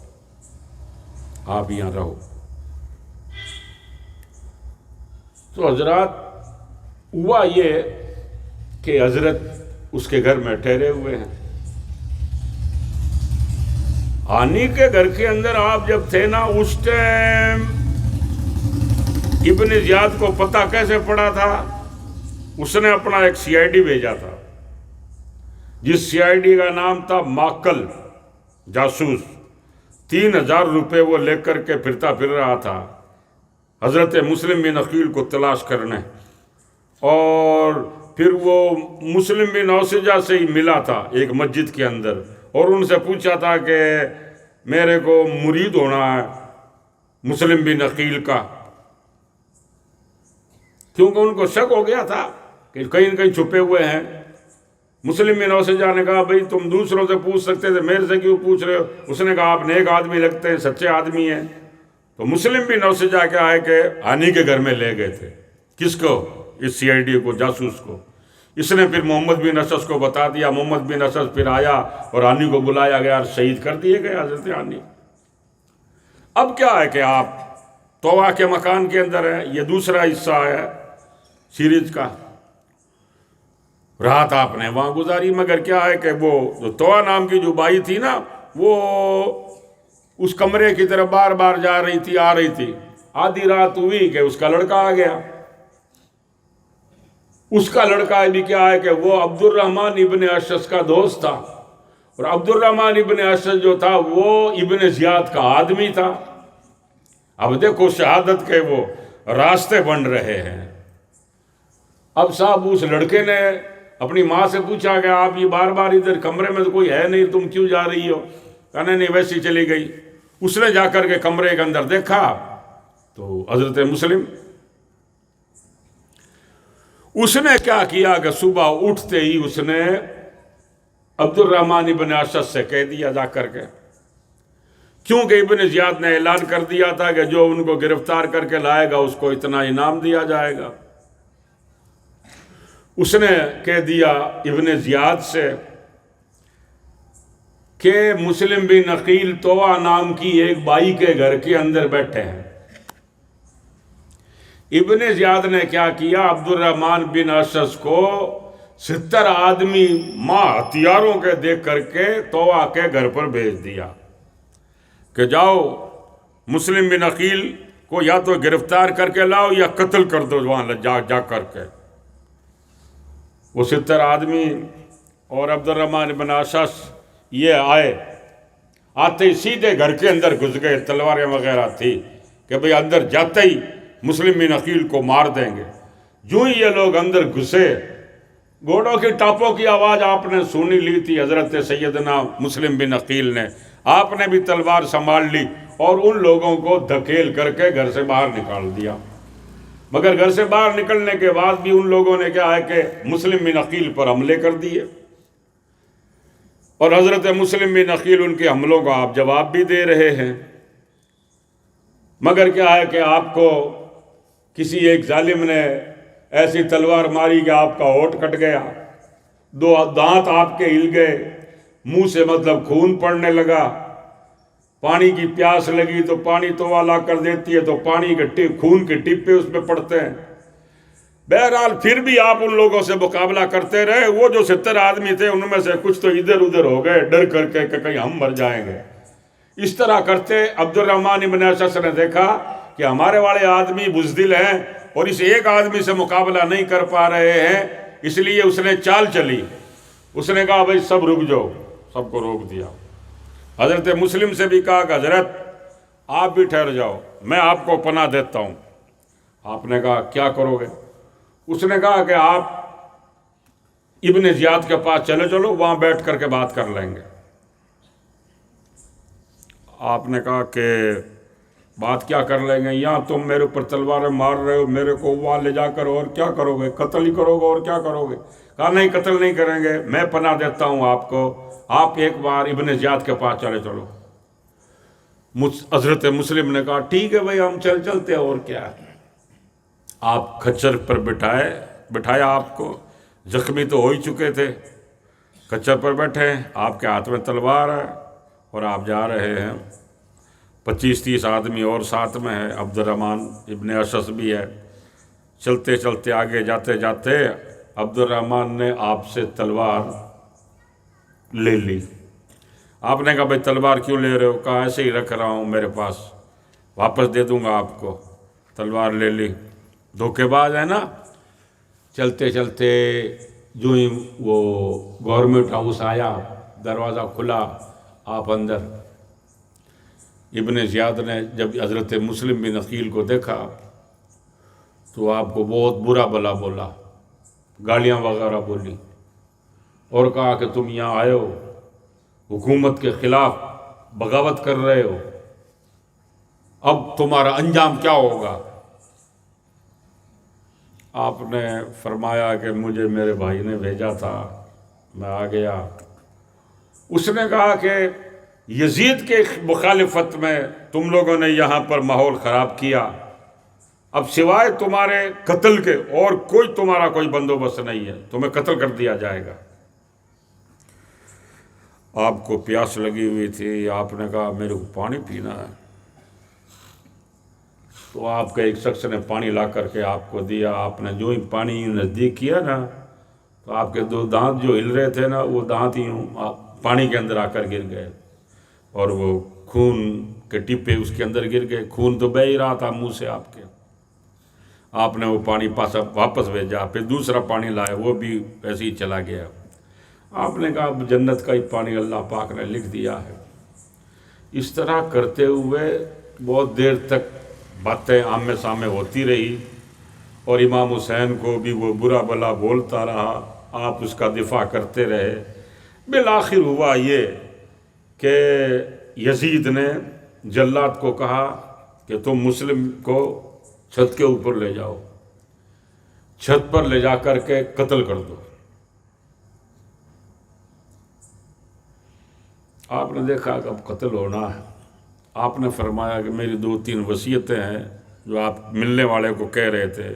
آپ یہاں رہو۔ تو حضرات ہوا یہ کہ حضرت اس کے گھر میں ٹھہرے ہوئے ہیں۔ ہانی کے گھر کے اندر آپ جب تھے نا، اس ٹائم ابن زیاد کو پتہ کیسے پڑا تھا؟ اس نے اپنا ایک سی آئی ڈی بھیجا تھا، جس سی آئی ڈی کا نام تھا ماکل جاسوس۔ 3000 روپے وہ لے کر کے پھرتا پھر رہا تھا حضرت مسلم بن عقیل کو تلاش کرنے، اور پھر وہ مسلم بن اوسجہ سے ہی ملا تھا ایک مسجد کے اندر، اور ان سے پوچھا تھا کہ میرے کو مرید ہونا ہے مسلم بن عقیل کا، کیونکہ ان کو شک ہو گیا تھا کہ کہیں نہ کہیں چھپے ہوئے ہیں۔ مسلم بن اوسجہ نے کہا بھئی تم دوسروں سے پوچھ سکتے تھے، میرے سے کیوں پوچھ رہے ہو؟ اس نے کہا آپ نیک آدمی لگتے ہیں، سچے آدمی ہیں۔ تو مسلم بن اوسجہ کیا ہے کہ ہانی کے گھر میں لے گئے تھے، کس کو؟ اس CID کو، جاسوس کو۔ اس نے پھر محمد بن اسد کو بتا دیا، محمد بن اسد پھر آیا اور ہانی کو بلایا گیا اور شہید کر دیے گئے حضرت ہانی۔ اب کیا ہے کہ آپ طوا کے مکان کے اندر ہیں، یہ دوسرا حصہ ہے سیریز کا۔ رات آپ نے وہاں گزاری، مگر کیا ہے کہ وہ جو طوا نام کی جو بائی تھی نا، وہ اس کمرے کی طرف بار بار جا رہی تھی، آ رہی تھی۔ آدھی رات ہوئی کہ اس کا لڑکا آ گیا۔ اس کا لڑکا بھی کیا ہے کہ وہ عبد الرحمن ابن اشعث کا دوست تھا، اور عبد الرحمن ابن اشعث جو تھا وہ ابن زیاد کا آدمی تھا۔ اب دیکھو شہادت کے وہ راستے بن رہے ہیں۔ اب صاحب اس لڑکے نے اپنی ماں سے پوچھا کہ آپ یہ بار بار ادھر کمرے میں تو کوئی ہے نہیں، تم کیوں جا رہی ہو؟ کہا نہیں ویسی چلی گئی۔ اس نے جا کر کے کمرے کے اندر دیکھا تو حضرت مسلم، اس نے کیا کیا کہ صبح اٹھتے ہی اس نے عبد الرحمن ابن اشعث سے کہہ دیا جا کر کے، کیونکہ ابن زیاد نے اعلان کر دیا تھا کہ جو ان کو گرفتار کر کے لائے گا اس کو اتنا انعام دیا جائے گا۔ اس نے کہہ دیا ابن زیاد سے کہ مسلم بن عقیل طوا نام کی ایک بائی کے گھر کے اندر بیٹھے ہیں۔ ابن زیاد نے کیا کیا، عبد الرحمن بن اشعث کو 70 آدمی ماں ہتھیاروں کے دیکھ کر کے طوا کے گھر پر بھیج دیا کہ جاؤ مسلم بن عقیل کو یا تو گرفتار کر کے لاؤ یا قتل کر دو وہاں جا کر کے۔ وہ 70 آدمی اور عبد الرحمن بن اشعث یہ آتے ہی سیدھے گھر کے اندر گھس گئے، تلواریں وغیرہ تھی کہ بھئی اندر جاتے ہی مسلم بن عقیل کو مار دیں گے۔ جو ہی یہ لوگ اندر گھسے، گھوڑوں کی ٹاپوں کی آواز آپ نے سنی لی تھی حضرت سیدنا مسلم بن عقیل نے، آپ نے بھی تلوار سنبھال لی اور ان لوگوں کو دھکیل کر کے گھر سے باہر نکال دیا۔ مگر گھر سے باہر نکلنے کے بعد بھی ان لوگوں نے کیا ہے کہ مسلم بن عقیل پر حملے کر دیے، اور حضرت مسلم بن عقیل ان کے حملوں کا آپ جواب بھی دے رہے ہیں۔ مگر کیا ہے کہ آپ کو کسی ایک ظالم نے ایسی تلوار ماری کہ آپ کا ہونٹ کٹ گیا، 2 دانت آپ کے ہل گئے، منہ سے مطلب خون پڑنے لگا، پانی کی پیاس لگی تو پانی طوا لا کر دیتی ہے تو پانی کے خون کے ٹپے اس پہ پڑتے ہیں۔ بہرحال پھر بھی آپ ان لوگوں سے مقابلہ کرتے رہے۔ وہ جو 70 آدمی تھے ان میں سے کچھ تو ادھر ادھر ہو گئے ڈر کر کے کہ کہیں ہم مر جائیں گے۔ اس طرح کرتے عبد الرحمن ابن اشعث نے دیکھا کہ ہمارے والے آدمی بزدل ہیں اور اس ایک آدمی سے مقابلہ نہیں کر پا رہے ہیں، اس لیے اس نے چال چلی۔ اس نے کہا بھائی سب رک جاؤ، سب کو روک دیا۔ حضرت مسلم سے بھی کہا کہ حضرت آپ بھی ٹھہر جاؤ، میں آپ کو پناہ دیتا ہوں۔ آپ نے کہا کیا کرو گے؟ اس نے کہا کہ آپ ابن زیاد کے پاس چلے چلو، وہاں بیٹھ کر کے بات کر لیں گے۔ آپ نے کہا کہ بات کیا کر لیں گے؟ یہاں تم میرے اوپر تلواریں مار رہے ہو، میرے کو وہاں لے جا کر اور کیا کرو گے؟ قتل ہی کرو گے اور کیا کرو گے؟ کہا نہیں قتل نہیں کریں گے، میں پناہ دیتا ہوں آپ کو، آپ ایک بار ابن زیاد کے پاس چلے چلو۔ حضرت مسلم نے کہا ٹھیک ہے بھائی ہم چلتے ہیں اور کیا ہے۔ آپ کھچر پر بٹھایا آپ کو، زخمی تو ہو ہی چکے تھے، کھچر پر بیٹھے، آپ کے ہاتھ میں تلوار ہے اور آپ جا رہے ہیں۔ 25-30 آدمی اور ساتھ میں ہے، عبد الرحمن ابن اشعث بھی ہے۔ چلتے چلتے آگے جاتے جاتے عبد الرحمن نے آپ سے تلوار لے لی۔ آپ نے کہا بھائی تلوار کیوں لے رہے ہو؟ کہا ایسے ہی رکھ رہا ہوں میرے پاس، واپس دے دوں گا آپ کو۔ تلوار لے لی، دھوکے باز ہے نا۔ چلتے چلتے جو ہی وہ گورنمنٹ ہاؤس آیا، دروازہ کھلا، آپ اندر۔ ابن زیاد نے جب حضرت مسلم بن عقیل کو دیکھا تو آپ کو بہت برا بلا بولا، گالیاں وغیرہ بولی، اور کہا کہ تم یہاں آئے ہو، حکومت کے خلاف بغاوت کر رہے ہو، اب تمہارا انجام کیا ہوگا؟ آپ نے فرمایا کہ مجھے میرے بھائی نے بھیجا تھا، میں آ گیا۔ اس نے کہا کہ یزید کے مخالفت میں تم لوگوں نے یہاں پر ماحول خراب کیا، اب سوائے تمہارے قتل کے اور کوئی تمہارا کوئی بندوبست نہیں ہے، تمہیں قتل کر دیا جائے گا۔ آپ کو پیاس لگی ہوئی تھی، آپ نے کہا میرے کو پانی پینا ہے، تو آپ کے ایک شخص نے پانی لا کر کے آپ کو دیا۔ آپ نے جو ہی پانی نزدیک کیا نا، تو آپ کے دو دانت جو ہل رہے تھے نا، وہ دانت ہی پانی کے اندر آ کر گر گئے، اور وہ خون کے ٹپے اس کے اندر گر گئے، خون تو بہہ ہی رہا تھا منہ سے آپ کے۔ آپ نے وہ پانی واپس بھیجا، پھر دوسرا پانی لائے، وہ بھی ایسے ہی چلا گیا۔ آپ نے کہا جنت کا ہی پانی اللہ پاک نے لکھ دیا ہے۔ اس طرح کرتے ہوئے بہت دیر تک باتیں آمنے سامنے ہوتی رہی، اور امام حسین کو بھی وہ برا بلا بولتا رہا، آپ اس کا دفاع کرتے رہے۔ بالآخر ہوا یہ کہ یزید نے جلاد کو کہا کہ تم مسلم کو چھت کے اوپر لے جاؤ، چھت پر لے جا کر کے قتل کر دو۔ آپ نے دیکھا کہ اب قتل ہونا ہے۔ آپ نے فرمایا کہ میری 2-3 وصیتیں ہیں جو آپ ملنے والے کو کہہ رہے تھے،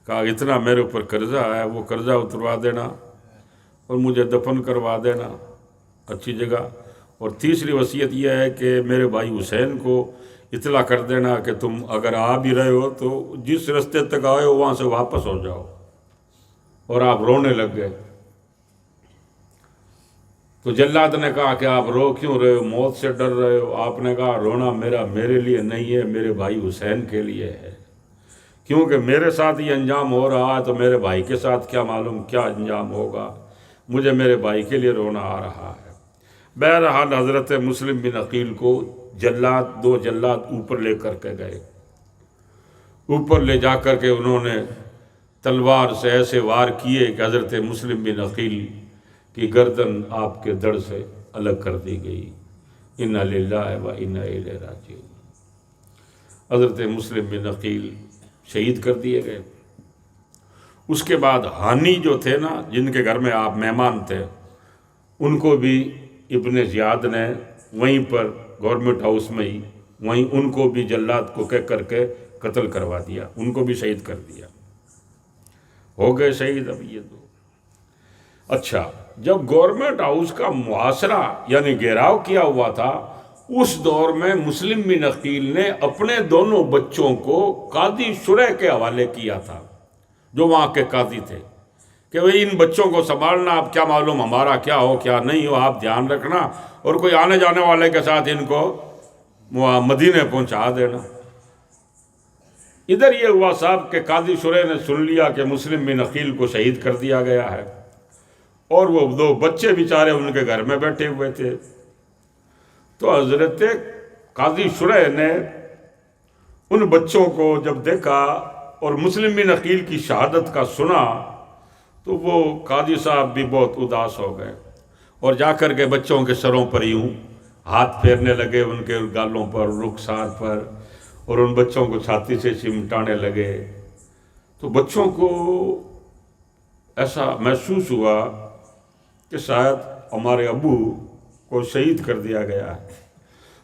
کہا اتنا میرے اوپر قرضہ ہے، وہ قرضہ اتروا دینا اور مجھے دفن کروا دینا اچھی جگہ، اور تیسری وصیت یہ ہے کہ میرے بھائی حسین کو اطلاع کر دینا کہ تم اگر آ بھی رہے ہو تو جس رستے تک آئے ہو وہاں سے واپس ہو جاؤ۔ اور آپ رونے لگ گئے۔ تو جلاد نے کہا کہ آپ رو کیوں رہے ہو، موت سے ڈر رہے ہو؟ آپ نے کہا رونا میرے لیے نہیں ہے، میرے بھائی حسین کے لیے ہے، کیونکہ میرے ساتھ یہ انجام ہو رہا ہے تو میرے بھائی کے ساتھ کیا معلوم کیا انجام ہوگا، مجھے میرے بھائی کے لیے رونا آ رہا ہے۔ بہرحال حضرت مسلم بن عقیل کو دو جلاد اوپر لے کر کے گئے، اوپر لے جا کر کے انہوں نے تلوار سے ایسے وار کیے کہ حضرت مسلم بن عقیل کی گردن آپ کے دڑ سے الگ کر دی گئی۔ انا للہ و انا الیہ راجعون۔ حضرت مسلم بن عقیل شہید کر دیے گئے۔ اس کے بعد ہانی جو تھے نا، جن کے گھر میں آپ مہمان تھے، ان کو بھی ابن زیاد نے وہیں پر گورنمنٹ ہاؤس میں ہی وہیں ان کو بھی جلاد کو کہہ کر کے قتل کروا دیا، ان کو بھی شہید کر دیا۔ ہو گئے شہید اب یہ دو۔ اچھا، جب گورنمنٹ ہاؤس کا محاصرہ یعنی گھیراؤ کیا ہوا تھا، اس دور میں مسلم بن عقیل نے اپنے دونوں بچوں کو قاضی شرح کے حوالے کیا تھا، جو وہاں کے قاضی تھے، کہ بھئی ان بچوں کو سنبھالنا، آپ کیا معلوم ہمارا کیا ہو کیا نہیں ہو، آپ دھیان رکھنا، اور کوئی آنے جانے والے کے ساتھ ان کو مدینے پہنچا دینا۔ ادھر یہ ہوا صاحب کہ قاضی شرح نے سن لیا کہ مسلم بن عقیل کو شہید کر دیا گیا ہے، اور وہ 2 بچے بیچارے ان کے گھر میں بیٹھے ہوئے تھے۔ تو حضرت قاضی شرح نے ان بچوں کو جب دیکھا اور مسلم بن عقیل کی شہادت کا سنا، تو وہ قاضی صاحب بھی بہت اداس ہو گئے، اور جا کر کے بچوں کے سروں پر یوں ہاتھ پھیرنے لگے، ان کے گالوں پر، رخسار پر، اور ان بچوں کو چھاتی سے چمٹانے لگے۔ تو بچوں کو ایسا محسوس ہوا کہ شاید ہمارے ابو کو شہید کر دیا گیا ہے۔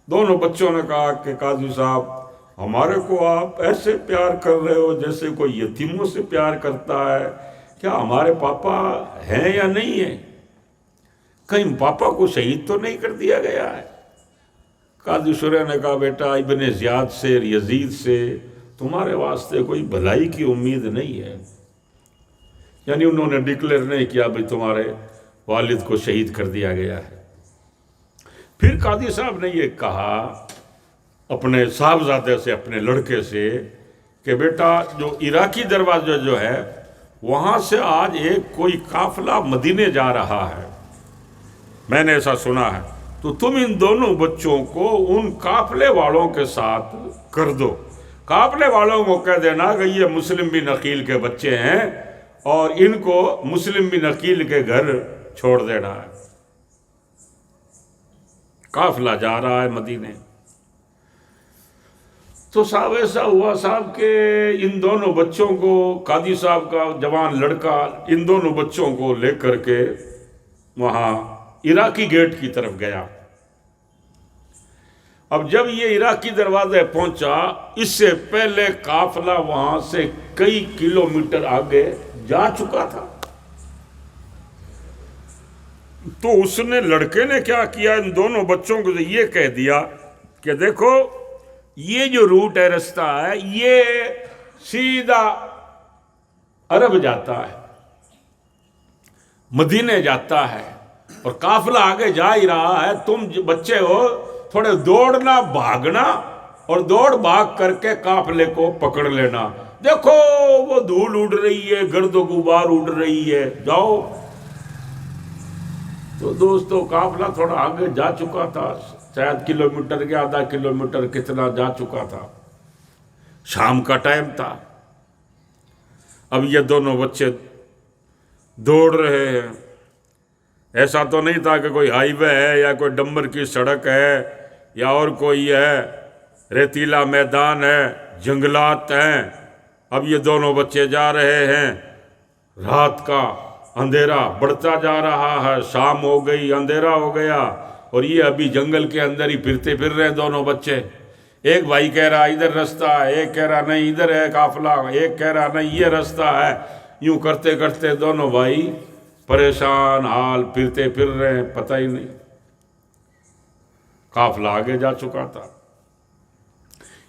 دونوں بچوں نے کہا کہ قاضی صاحب، ہمارے کو آپ ایسے پیار کر رہے ہو جیسے کوئی یتیموں سے پیار کرتا ہے، کیا ہمارے پاپا ہیں یا نہیں ہیں؟ کہیں پاپا کو شہید تو نہیں کر دیا گیا ہے؟ قاضی شرح نے کہا بیٹا، ابن زیاد سے، یزید سے تمہارے واسطے کوئی بھلائی کی امید نہیں ہے، یعنی انہوں نے ڈکلیئر نہیں کیا بھئی تمہارے والد کو شہید کر دیا گیا ہے۔ پھر قاضی صاحب نے یہ کہا اپنے صاحبزادے سے، اپنے لڑکے سے، کہ بیٹا جو عراقی دروازہ جو ہے وہاں سے آج ایک کوئی قافلہ مدینے جا رہا ہے، میں نے ایسا سنا ہے، تو تم ان دونوں بچوں کو ان قافلے والوں کے ساتھ کر دو، قافلے والوں کو کہہ دینا کہ یہ مسلم بن عقیل کے بچے ہیں اور ان کو مسلم بن عقیل کے گھر چھوڑ دینا ہے۔ قافلہ جا رہا ہے مدینے۔ تو صاحب ایسا ہوا صاحب کہ ان دونوں بچوں کو، قاضی صاحب کا جوان لڑکا ان دونوں بچوں کو لے کر کے وہاں عراقی گیٹ کی طرف گیا۔ اب جب یہ عراقی دروازے پہنچا، اس سے پہلے قافلہ وہاں سے کئی کلومیٹر آگے جا چکا تھا۔ تو اس نے، لڑکے نے کیا کیا، ان دونوں بچوں کو یہ کہہ دیا کہ دیکھو یہ جو روٹ ہے، رستہ ہے، یہ سیدھا عرب جاتا ہے، مدینے جاتا ہے، اور قافلہ آگے جا ہی رہا ہے، تم بچے ہو تھوڑے دوڑنا بھاگنا، اور دوڑ بھاگ کر کے قافلے کو پکڑ لینا۔ دیکھو وہ دھول اڑ رہی ہے، گرد و غبار اڑ رہی ہے، جاؤ۔ تو دوستو قافلہ تھوڑا آگے جا چکا تھا، شاید کلومیٹر کے آدھا کلومیٹر کتنا جا چکا تھا، شام کا ٹائم تھا۔ اب یہ دونوں بچے دوڑ رہے ہیں، ایسا تو نہیں تھا کہ کوئی ہائی وے ہے یا کوئی ڈمبر کی سڑک ہے یا اور کوئی ہے، ریتیلا میدان ہے، جنگلات ہیں۔ اب یہ دونوں بچے جا رہے ہیں، رات کا اندھیرا بڑھتا جا رہا ہے، شام ہو گئی، اندھیرا ہو گیا، اور یہ ابھی جنگل کے اندر ہی پھرتے پھر رہے دونوں بچے۔ ایک بھائی کہہ رہا ادھر رستہ ہے، ایک کہہ رہا نہیں ادھر ہے قافلہ، ایک کہہ رہا نہیں یہ رستہ ہے۔ یوں کرتے کرتے دونوں بھائی پریشان حال پھرتے پھر رہے ہیں، پتہ ہی نہیں قافلہ آگے جا چکا تھا۔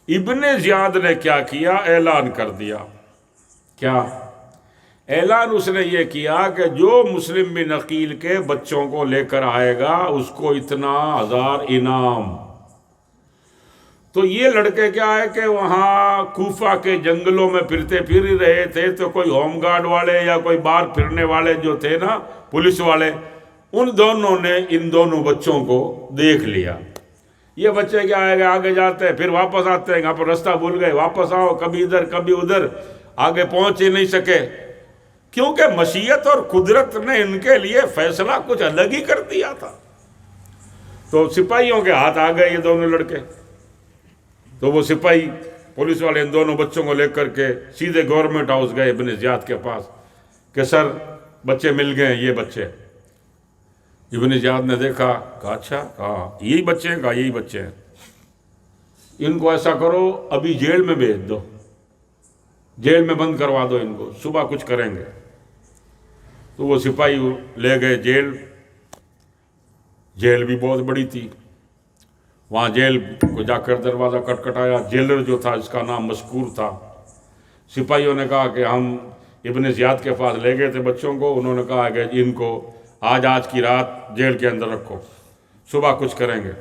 ابن زیاد نے کیا کیا، اعلان کر دیا۔ کیا اعلان اس نے یہ کیا کہ جو مسلم بن عقیل کے بچوں کو لے کر آئے گا اس کو اتنا 1000 انعام۔ تو یہ لڑکے کیا ہے کہ وہاں کوفہ کے جنگلوں میں پھرتے پھر ہی رہے تھے، تو کوئی ہوم گارڈ والے یا کوئی باہر پھرنے والے جو تھے نا، پولیس والے، ان دونوں نے ان دونوں بچوں کو دیکھ لیا۔ یہ بچے کیا ہے کہ آگے جاتے ہیں پھر واپس آتے ہیں، یہاں پر رستہ بھول گئے، واپس آؤ، کبھی ادھر کبھی ادھر، آگے پہنچ ہی نہیں سکے، کیونکہ مشیت اور قدرت نے ان کے لیے فیصلہ کچھ الگ ہی کر دیا تھا۔ تو سپاہیوں کے ہاتھ آ گئے یہ دونوں لڑکے، تو وہ سپاہی پولیس والے ان دونوں بچوں کو لے کر کے سیدھے گورنمنٹ ہاؤس گئے ابن زیاد کے پاس کہ سر بچے مل گئے ہیں، یہ بچے۔ ابن زیاد نے دیکھا، کہا اچھا، کہا یہی بچے ہیں، کہا یہی بچے ہیں، ان کو ایسا کرو ابھی جیل میں بھیج دو، جیل میں بند کروا دو ان کو، صبح کچھ کریں گے۔ تو وہ سپاہی لے گئے جیل، جیل بھی بہت بڑی تھی، وہاں جیل کو جا کر دروازہ کٹکھٹایا، جیلر جو تھا اس کا نام مشکور تھا۔ سپاہیوں نے کہا کہ ہم ابن زیاد کے پاس لے گئے تھے بچوں کو، انہوں نے کہا کہ ان کو آج کی رات جیل کے اندر رکھو، صبح کچھ کریں گے۔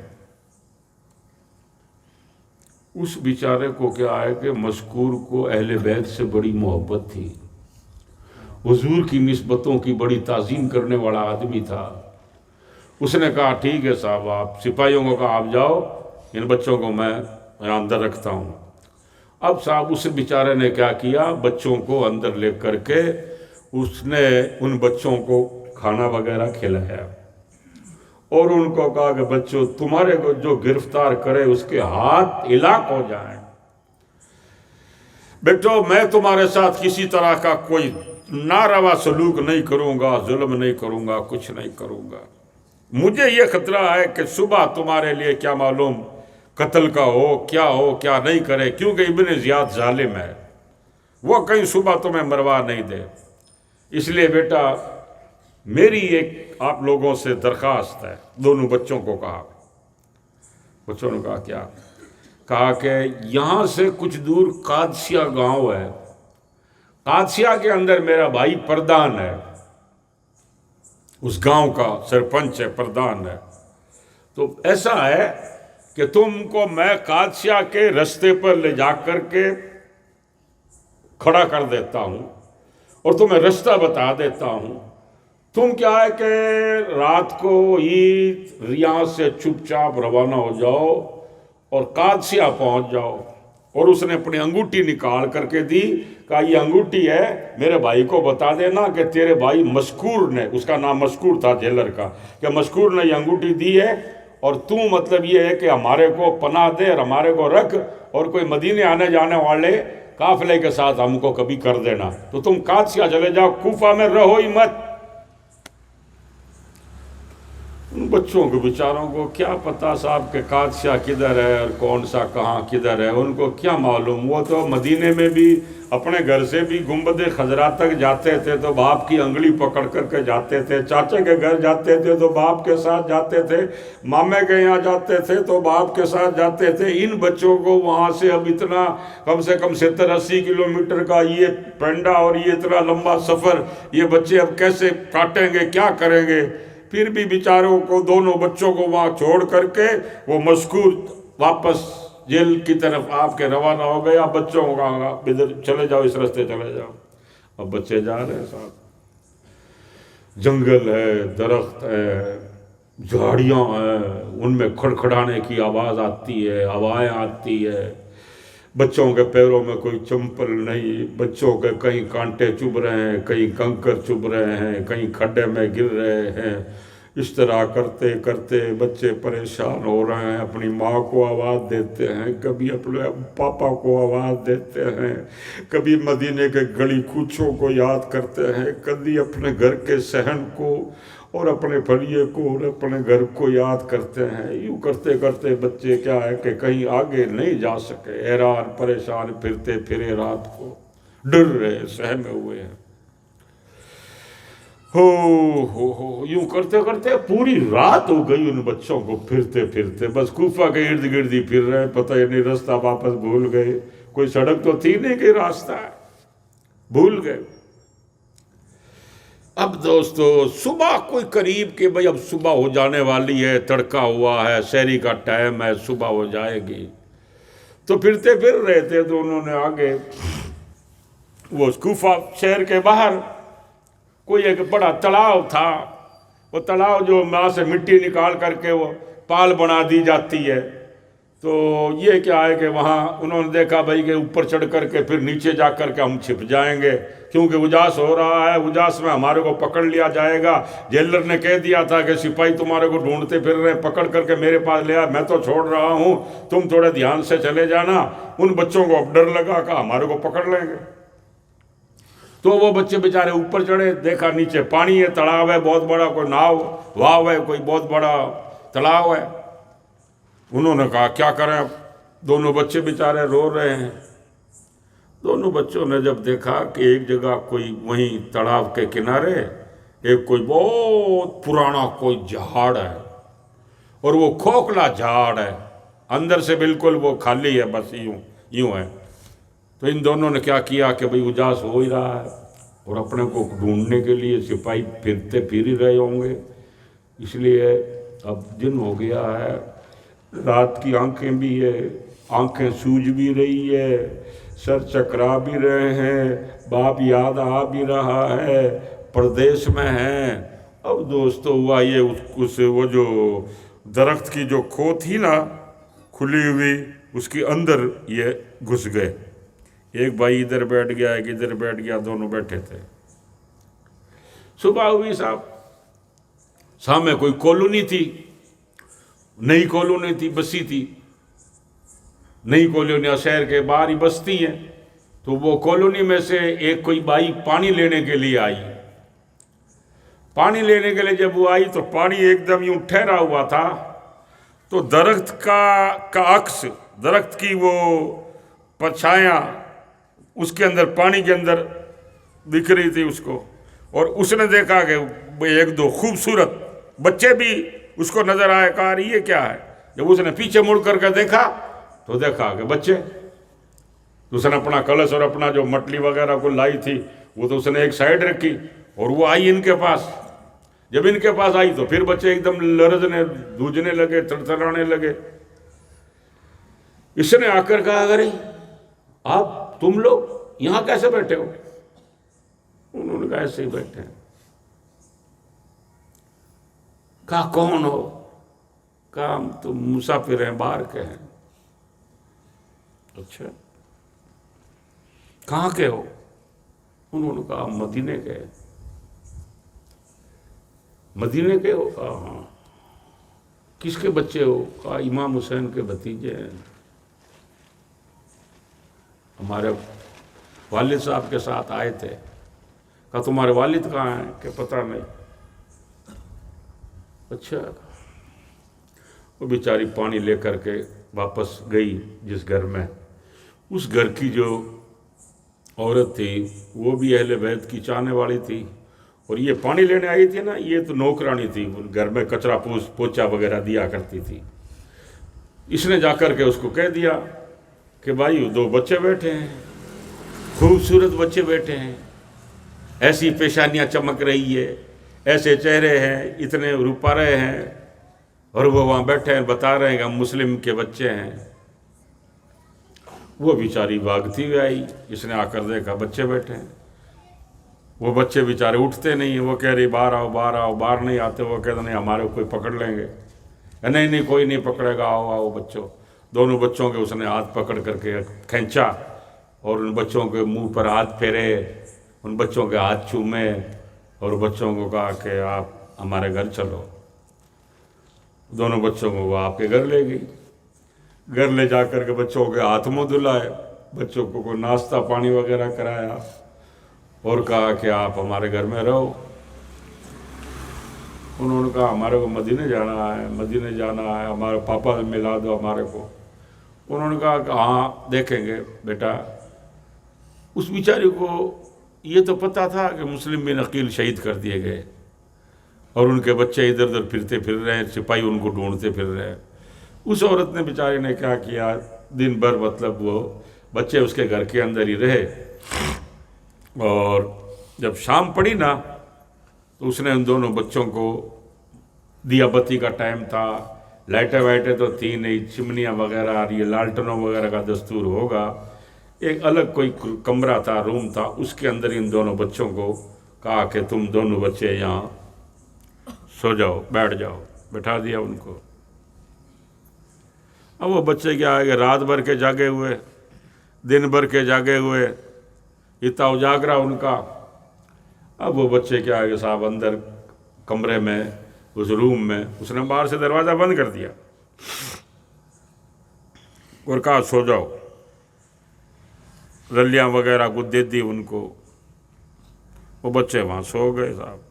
اس بیچارے کو کیا ہے کہ مشکور کو اہل بیت سے بڑی محبت تھی، حضور کی نسبتوں کی بڑی تعظیم کرنے والا آدمی تھا۔ اس نے کہا ٹھیک ہے صاحب، آپ سپاہیوں کو کہا آپ جاؤ، ان بچوں کو میں اندر رکھتا ہوں۔ اب صاحب اس بیچارے نے کیا کیا، بچوں کو اندر لے کر کے اس نے ان بچوں کو کھانا وغیرہ کھلایا، اور ان کو کہا کہ بچوں تمہارے کو جو گرفتار کرے اس کے ہاتھ ہلاک ہو جائیں، بیٹو میں تمہارے ساتھ کسی طرح کا کوئی ناروا سلوک نہیں کروں گا، ظلم نہیں کروں گا، کچھ نہیں کروں گا۔ مجھے یہ خطرہ ہے کہ صبح تمہارے لیے کیا معلوم قتل کا ہو کیا نہیں کرے، کیونکہ ابن زیاد ظالم ہے، وہ کہیں صبح تمہیں مروا نہیں دے۔ اس لیے بیٹا میری ایک آپ لوگوں سے درخواست ہے۔ دونوں بچوں کو کہا، بچوں نے کہا کیا؟ کہا کہ یہاں سے کچھ دور قادسیہ گاؤں ہے، قادسیہ کے اندر میرا بھائی پردان ہے، اس گاؤں کا سرپنچ ہے، پردان ہے۔ تو ایسا ہے کہ تم کو میں قادسیہ کے رستے پر لے جا کر کے کھڑا کر دیتا ہوں اور تمہیں رستہ بتا دیتا ہوں، تم کیا ہے کہ رات کو ہی ریاض سے چپ چاپ روانہ ہو جاؤ اور قادسیہ پہنچ جاؤ۔ اور اس نے اپنی انگوٹھی نکال کر کے دی، کہا یہ انگوٹھی ہے، میرے بھائی کو بتا دینا کہ تیرے بھائی مشکور نے، اس کا نام مشکور تھا جیلر کا، کہ مشکور نے یہ انگوٹھی دی ہے، اور تو مطلب یہ ہے کہ ہمارے کو پناہ دے اور ہمارے کو رکھ، اور کوئی مدینے آنے جانے والے قافلے کے ساتھ ہم کو کبھی کر دینا، تو تم قادسیہ چلے جاؤ، کوفہ میں رہو ہی مت۔ بچوں کو بیچاروں کو کیا پتہ صاحب کہ قادشاہ کدھر ہے اور کون سا کہاں کدھر ہے، ان کو کیا معلوم۔ وہ تو مدینے میں بھی اپنے گھر سے بھی گنبد خضرا تک جاتے تھے تو باپ کی انگلی پکڑ کر کے جاتے تھے، چاچے کے گھر جاتے تھے تو باپ کے ساتھ جاتے تھے، مامے کے یہاں جاتے تھے تو باپ کے ساتھ جاتے تھے۔ ان بچوں کو وہاں سے اب اتنا کم سے کم 70-80 کلومیٹر کا یہ پنڈا اور یہ اتنا لمبا سفر، یہ بچے اب کیسے کاٹیں گے، کیا کریں گے؟ پھر بھی بیچاروں کو، دونوں بچوں کو وہاں چھوڑ کر کے وہ مذکور واپس جیل کی طرف آپ کے روانہ ہو گئے۔ اب بچوں کو کہا ادھر چلے جاؤ، اس راستے چلے جاؤ۔ اب بچے جا رہے ہیں صاحب، جنگل ہے، درخت ہے، جھاڑیاں ہیں، ان میں کھڑکھڑانے کی آواز آتی ہے، ہوائیں آتی ہے، بچوں کے پیروں میں کوئی چمپل نہیں، بچوں کے کہیں کانٹے چبھ رہے ہیں، کہیں کنکر چبھ رہے ہیں، کہیں کھڈے میں گر رہے ہیں۔ اس طرح کرتے کرتے بچے پریشان ہو رہے ہیں، اپنی ماں کو آواز دیتے ہیں، کبھی اپنے پاپا کو آواز دیتے ہیں، کبھی مدینے کے گلی کوچوں کو یاد کرتے ہیں، کبھی اپنے گھر کے صحن کو اور اپنے پھلیے کو اور اپنے گھر کو یاد کرتے ہیں۔ یوں کرتے کرتے بچے کیا ہے کہ کہیں آگے نہیں جا سکے، حیران پریشان پھرتے پھرے رات کو ڈر رہے، سہمے ہوئے ہیں۔ ہو یوں کرتے کرتے پوری رات ہو گئی ان بچوں کو پھرتے پھرتے، بس کوفہ کے ارد گرد ہی پھر رہے، پتہ ہی نہیں راستہ واپس بھول گئے، کوئی سڑک تو تھی نہیں کہ راستہ ہے، بھول گئے۔ اب دوستو صبح کوئی قریب کہ بھئی اب صبح ہو جانے والی ہے، تڑکا ہوا ہے، سحری کا ٹائم ہے، صبح ہو جائے گی، تو پھرتے پھر رہے تھے تو انہوں نے آگے وہ کوفہ شہر کے باہر کوئی ایک بڑا تلاؤ تھا، وہ تلاؤ جو وہاں سے مٹی نکال کر کے وہ پال بنا دی جاتی ہے، تو یہ کیا ہے کہ وہاں انہوں نے دیکھا بھائی کہ اوپر چڑھ کر کے پھر نیچے جا کر کے ہم چھپ جائیں گے، کیونکہ اجاس ہو رہا ہے، اجاس میں ہمارے کو پکڑ لیا جائے گا۔ جیلر نے کہہ دیا تھا کہ سپاہی تمہارے کو ڈھونڈتے پھر رہے ہیں، پکڑ کر کے میرے پاس لے آ، میں تو چھوڑ رہا ہوں، تم تھوڑے دھیان سے چلے جانا۔ ان بچوں کو اب ڈر لگا کہ ہمارے کو پکڑ لیں گے، تو وہ بچے بیچارے اوپر چڑھے، دیکھا نیچے پانی ہے، تڑاؤ ہے بہت بڑا، کوئی ناؤ واو ہے، کوئی بہت بڑا تلاؤ ہے۔ انہوں نے کہا کیا کریں اب، دونوں بچے بیچارے رو رہے ہیں۔ دونوں بچوں نے جب دیکھا کہ ایک جگہ کوئی وہیں تڑاؤ کے کنارے ایک کوئی بہت پرانا کوئی جھاڑ ہے، اور وہ کھوکھلا جھاڑ ہے، اندر سے بالکل وہ خالی ہے، بس یوں ہے، تو ان دونوں نے کیا کیا کہ بھئی اجاس ہو ہی رہا ہے اور اپنے کو ڈھونڈنے کے لیے سپاہی پھرتے پھر ہی رہے ہوں گے، اس لیے اب دن ہو گیا ہے، رات کی آنکھیں بھی ہے، آنکھیں سوج بھی رہی ہے، سر چکرا بھی رہے ہیں، باپ یاد آ بھی رہا ہے، پردیس میں ہیں۔ اب دوستو ہوا یہ وہ جو درخت کی جو کھو تھی نا کھلی ہوئی، اس کے اندر یہ گھس گئے، ایک بھائی ادھر بیٹھ گیا، ایک ادھر بیٹھ گیا، دونوں بیٹھے تھے۔ صبح ہوئی صاحب، سامنے کوئی کالونی تھی، نئی کالونی تھی، بسی تھی، نئی کالونیاں شہر کے باہر ہی بستی ہیں، تو وہ کالونی میں سے ایک کوئی بائی پانی لینے کے لیے آئی۔ پانی لینے کے لیے جب وہ آئی تو پانی ایک دم یوں ٹھہرا ہوا تھا، تو درخت کا عکس، درخت کی وہ پرچھایاں اس کے اندر، پانی کے اندر دکھ رہی تھی اس کو، اور اس نے دیکھا کہ ایک دو خوبصورت بچے بھی اس کو نظر آئے، کہا یہ کیا ہے؟ جب اس نے پیچھے مڑ کر کے دیکھا تو دیکھا کہ بچے، اس نے اپنا کلش اور اپنا جو مٹلی وغیرہ کو لائی تھی وہ تو اس نے ایک سائیڈ رکھی، اور وہ آئی ان کے پاس۔ جب ان کے پاس آئی تو پھر بچے ایک دم لرزنے، دھوجنے لگے، تھرتھرانے لگے۔ اس نے آ کر کہا ارے آپ تم لوگ یہاں کیسے بیٹھے ہو؟ انہوں نے کہا ایسے ہی بیٹھے ہیں۔ کہا کون ہو؟ کہا ہم تو مسافر ہیں، باہر کے ہیں۔ اچھا کہاں کے ہو؟ انہوں نے کہا مدینے کے ہیں۔ مدینے کے ہو؟ کہا ہاں۔ کس کے بچے ہو؟ کہا امام حسین کے بھتیجے ہیں، ہمارے والد صاحب کے ساتھ آئے تھے۔ کہا تمہارے والد کہاں ہیں؟ کہ پتہ نہیں۔ اچھا وہ بیچاری پانی لے کر کے واپس گئی جس گھر میں، اس گھر کی جو عورت تھی وہ بھی اہل بیت کی چاہنے والی تھی، اور یہ پانی لینے آئی تھی نا، یہ تو نوکرانی تھی، گھر میں کچرا پوچھا وغیرہ دیا کرتی تھی۔ اس نے جا کر کے اس کو کہہ دیا کہ بھائی 2 بچے بیٹھے ہیں، خوبصورت بچے بیٹھے ہیں، ایسی پیشانیاں چمک رہی ہے، ایسے چہرے ہیں، اتنے روپارے ہیں، اور وہ وہاں بیٹھے ہیں بتا رہے ہیں کہ ہم مسلم کے بچے ہیں۔ وہ بیچاری بھاگتی ہوئی آئی، اس نے آ کر دیکھا بچے بیٹھے ہیں، وہ بچے بیچارے اٹھتے نہیں ہیں، وہ کہہ رہی باہر آؤ باہر آؤ، باہر نہیں آتے، وہ کہتے نہیں ہمارے کوئی پکڑ لیں گے، نہیں کوئی نہیں پکڑے گا، آؤ آؤ بچوں۔ دونوں بچوں کے اس نے ہاتھ پکڑ کر کے کھینچا اور ان بچوں کے منہ پر ہاتھ پھیرے، ان بچوں کے ہاتھ چومے اور بچوں کو کہا کہ آپ ہمارے گھر چلو۔ دونوں بچوں کو وہ آپ کے گھر لے گئی، گھر لے جا کر کے بچوں کے ہاتھ منہ دھلائے، بچوں کو کوئی ناشتہ پانی وغیرہ کرایا اور کہا کہ آپ ہمارے گھر میں رہو۔ انہوں نے کہا ہمارے کو مدینے جانا ہے، مدینے جانا ہے، ہمارے پاپا سے ملا دو ہمارے کو۔ انہوں نے کہا کہ ہاں دیکھیں گے بیٹا۔ اس بیچاری کو یہ تو پتہ تھا کہ مسلم بن عقیل شہید کر دیے گئے اور ان کے بچے ادھر ادھر پھرتے پھر رہے ہیں، سپاہی ان کو ڈھونڈتے پھر رہے ہیں۔ اس عورت نے بیچاری نے کیا کیا، دن بھر مطلب وہ بچے اس کے گھر کے اندر ہی رہے، اور جب شام پڑی نا تو اس نے ان دونوں بچوں کو، دیا بتی کا ٹائم تھا، لائٹیں وائٹیں تو تھی نہیں، چمنیاں وغیرہ، یہ لالٹنوں وغیرہ کا دستور ہوگا، ایک الگ کوئی کمرہ تھا، روم تھا، اس کے اندر ان دونوں بچوں کو کہا کہ تم دونوں بچے یہاں سو جاؤ، بیٹھ جاؤ، بٹھا دیا ان کو۔ اب وہ بچے کیا آئے گے، رات بھر کے جاگے ہوئے، دن بھر کے جاگے ہوئے، اتنا اجاگرا ان کا۔ اب وہ بچے کیا آئے گے صاحب اندر کمرے میں، اس روم میں، اس نے باہر سے دروازہ بند کر دیا اور کہا سو جاؤ، رلیاں وغیرہ کو دے دی ان کو، وہ بچے وہاں سو گئے صاحب۔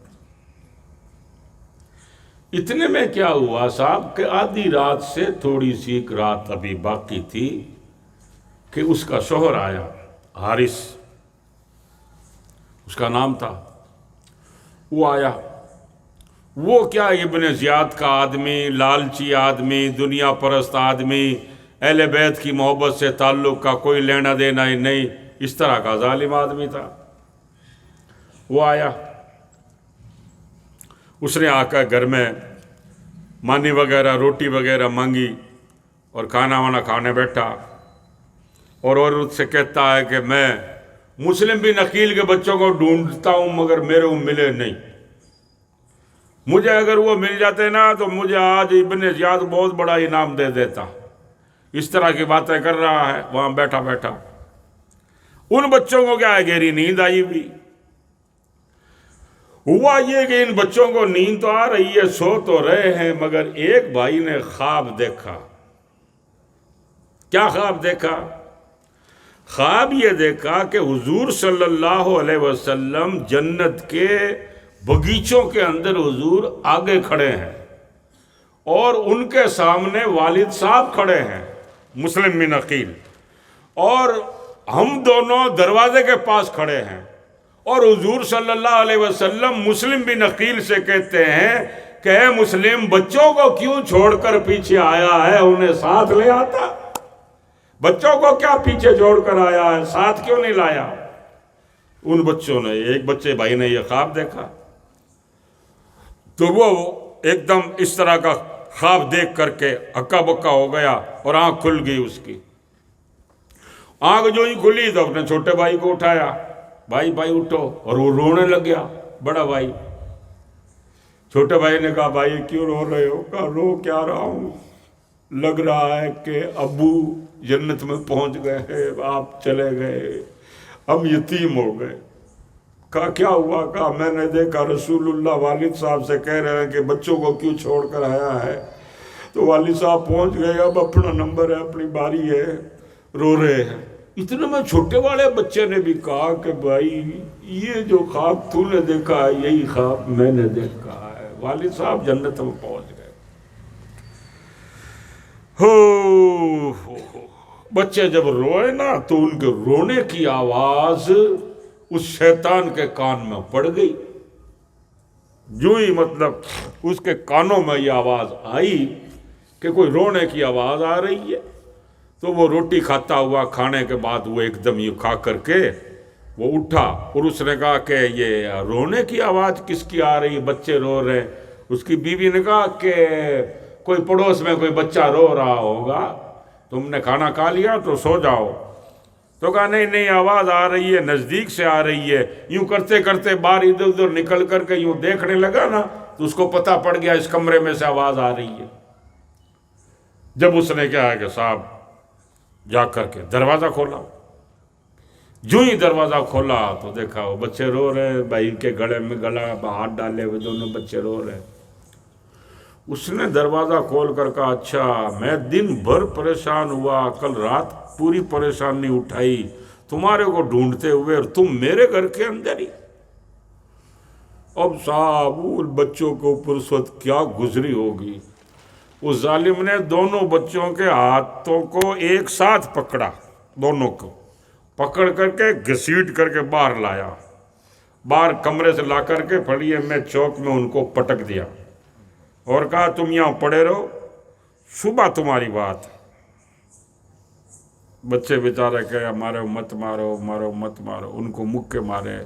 اتنے میں کیا ہوا صاحب کہ آدھی رات سے تھوڑی سی رات ابھی باقی تھی کہ اس کا شوہر آیا، حارث اس کا نام تھا۔ وہ آیا، وہ کیا ابن زیاد کا آدمی، لالچی آدمی، دنیا پرست آدمی، اہل بیت کی محبت سے تعلق کا کوئی لینا دینا ہی نہیں، اس طرح کا ظالم آدمی تھا۔ وہ آیا، اس نے آ کر گھر میں مانی وغیرہ روٹی وغیرہ مانگی اور کھانا وانا کھانے بیٹھا، اور عورت سے کہتا ہے کہ میں مسلم بن عقیل کے بچوں کو ڈھونڈتا ہوں مگر میرے کو ملے نہیں، مجھے اگر وہ مل جاتے نا تو مجھے آج ابن زیاد بہت بڑا انعام دے دیتا۔ اس طرح کی باتیں کر رہا ہے وہاں بیٹھا بیٹھا۔ ان بچوں کو کیا ہے، گہری نیند آئی ہوئی۔ ہوا یہ کہ ان بچوں کو نیند تو آ رہی ہے، سو تو رہے ہیں، مگر ایک بھائی نے خواب دیکھا۔ کیا خواب دیکھا؟ خواب یہ دیکھا کہ حضور صلی اللہ علیہ وسلم جنت کے باغیچوں کے اندر حضور آگے کھڑے ہیں، اور ان کے سامنے والد صاحب کھڑے ہیں مسلم بن عقیل، اور ہم دونوں دروازے کے پاس کھڑے ہیں، اور حضور صلی اللہ علیہ وسلم مسلم بن عقیل سے کہتے ہیں کہ اے مسلم، بچوں کو کیوں چھوڑ کر پیچھے آیا ہے، انہیں ساتھ لے آتا۔ بچوں کو کیا پیچھے چھوڑ کر آیا ہے، ساتھ کیوں نہیں لایا؟ ان بچوں نے، ایک بچے بھائی نے یہ خواب دیکھا، تو وہ ایک دم اس طرح کا خواب دیکھ کر کے ہکا بکا ہو گیا اور آنکھ کھل گئی اس کی۔ آنکھ جو ہی کھلی تو اپنے چھوٹے بھائی کو اٹھایا، بھائی بھائی اٹھو، اور وہ رونے لگ گیا بڑا بھائی۔ چھوٹے بھائی نے کہا بھائی کیوں رو رہے ہو؟ کہا رو کیا رہا ہوں، لگ رہا ہے کہ ابو جنت میں پہنچ گئے ہیں، آپ چلے گئے، ہم یتیم ہو گئے۔ کہا کیا ہوا؟ کہا میں نے دیکھا رسول اللہ والد صاحب سے کہہ رہے ہیں کہ بچوں کو کیوں چھوڑ کر آیا ہے، تو والد صاحب پہنچ گئے، اب اپنا نمبر ہے، اپنی باری ہے، رو رہے ہیں۔ اتنے میں چھوٹے والے بچے نے بھی کہا کہ بھائی یہ جو خواب تو نے دیکھا ہے یہی خواب میں نے دیکھا ہے، والد صاحب جنت میں پہنچ گئے۔ ہو بچے جب روئے نا تو ان کے رونے کی آواز اس شیطان کے کان میں پڑ گئی. جو ہی مطلب اس کے کانوں میں یہ آواز آئی کہ کوئی رونے کی آواز آ رہی ہے، تو وہ روٹی کھاتا ہوا، کھانے کے بعد وہ ایک دم یہ کھا کر کے وہ اٹھا اور اس نے کہا کہ یہ رونے کی آواز کس کی آ رہی ہے، بچے رو رہے ہیں. اس کی بیوی نے کہا کہ کوئی پڑوس میں کوئی بچہ رو رہا ہوگا، تم نے کھانا کھا لیا تو سو جاؤ. تو کہا نہیں آواز آ رہی ہے، نزدیک سے آ رہی ہے. یوں کرتے کرتے باہر ادھر ادھر نکل کر کے یوں دیکھنے لگا نا تو اس کو پتہ پڑ گیا اس کمرے میں سے آواز آ رہی ہے. جب اس نے کیا ہے کہ صاحب جا کر کے دروازہ کھولا، جو ہی دروازہ کھولا تو دیکھا وہ بچے رو رہے، بھائی کے گلے میں گلا ہاتھ ڈالے ہوئے دونوں بچے رو رہے. اس نے دروازہ کھول کر کہا اچھا میں دن بھر پریشان ہوا، کل رات پوری پریشانی اٹھائی تمہارے کو ڈھونڈتے ہوئے، اور تم میرے گھر کے اندر ہی. اب صاحب ان بچوں کے اوپر اس وقت کیا گزری ہوگی. اس ظالم نے دونوں بچوں کے ہاتھوں کو ایک ساتھ پکڑا، دونوں کو پکڑ کر کے گھسیٹ کر کے باہر لایا، باہر کمرے سے لا کر کے پھڑیے میں چوک میں ان کو پٹک دیا اور کہا تم یہاں پڑے رہو، صبح تمہاری بات. بچے بیچارے کہ مارو مت مارو، مارو مت مارو، ان کو مکے مارے،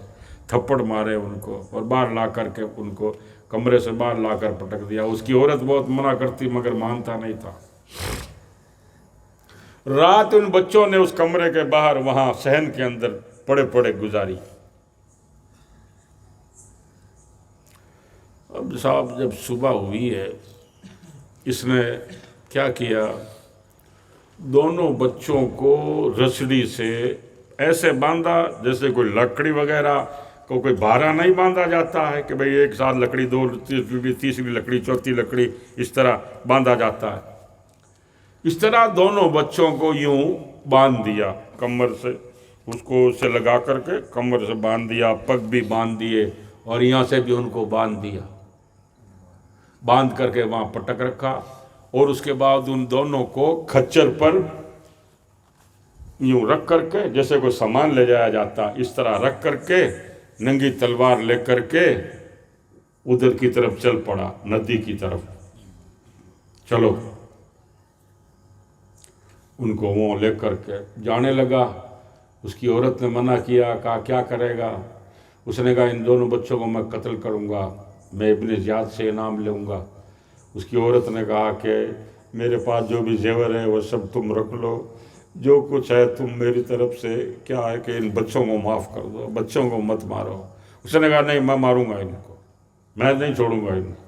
تھپڑ مارے ان کو، اور باہر لا کر کے ان کو کمرے سے باہر لا کر پٹک دیا. اس کی عورت بہت منع کرتی مگر مانتا نہیں تھا. رات ان بچوں نے اس کمرے کے باہر وہاں صحن کے اندر پڑے پڑے گزاری. اب صاحب جب صبح ہوئی ہے اس نے کیا کیا، دونوں بچوں کو رسڑی سے ایسے باندھا جیسے کوئی لکڑی وغیرہ کو کوئی بھارا نہیں باندھا جاتا ہے کہ بھئی ایک ساتھ لکڑی، دو تیسری لکڑی، چوتھی لکڑی، اس طرح باندھا جاتا ہے. اس طرح دونوں بچوں کو یوں باندھ دیا کمر سے، اس کو اسے لگا کر کے کمر سے باندھ دیا، پگ بھی باندھ دیے اور یہاں سے بھی ان کو باندھ دیا، باندھ کر کے وہاں پٹک رکھا. اور اس کے بعد ان دونوں کو کھچر پر یوں رکھ کر کے جیسے کوئی سامان لے جایا جاتا اس طرح رکھ کر کے ننگی تلوار لے کر کے ادھر کی طرف چل پڑا، ندی کی طرف. چلو ان کو وہ لے کر کے جانے لگا. اس کی عورت نے منع کیا، کہا کیا کرے گا. اس نے کہا ان دونوں بچوں کو میں قتل کروں گا، میں ابن زیاد سے انعام لوں گا. اس کی عورت نے کہا کہ میرے پاس جو بھی زیور ہے وہ سب تم رکھ لو، جو کچھ ہے تم میری طرف سے کیا ہے کہ ان بچوں کو معاف کر دو، بچوں کو مت مارو. اس نے کہا نہیں میں ماروں گا ان کو، میں نہیں چھوڑوں گا ان کو.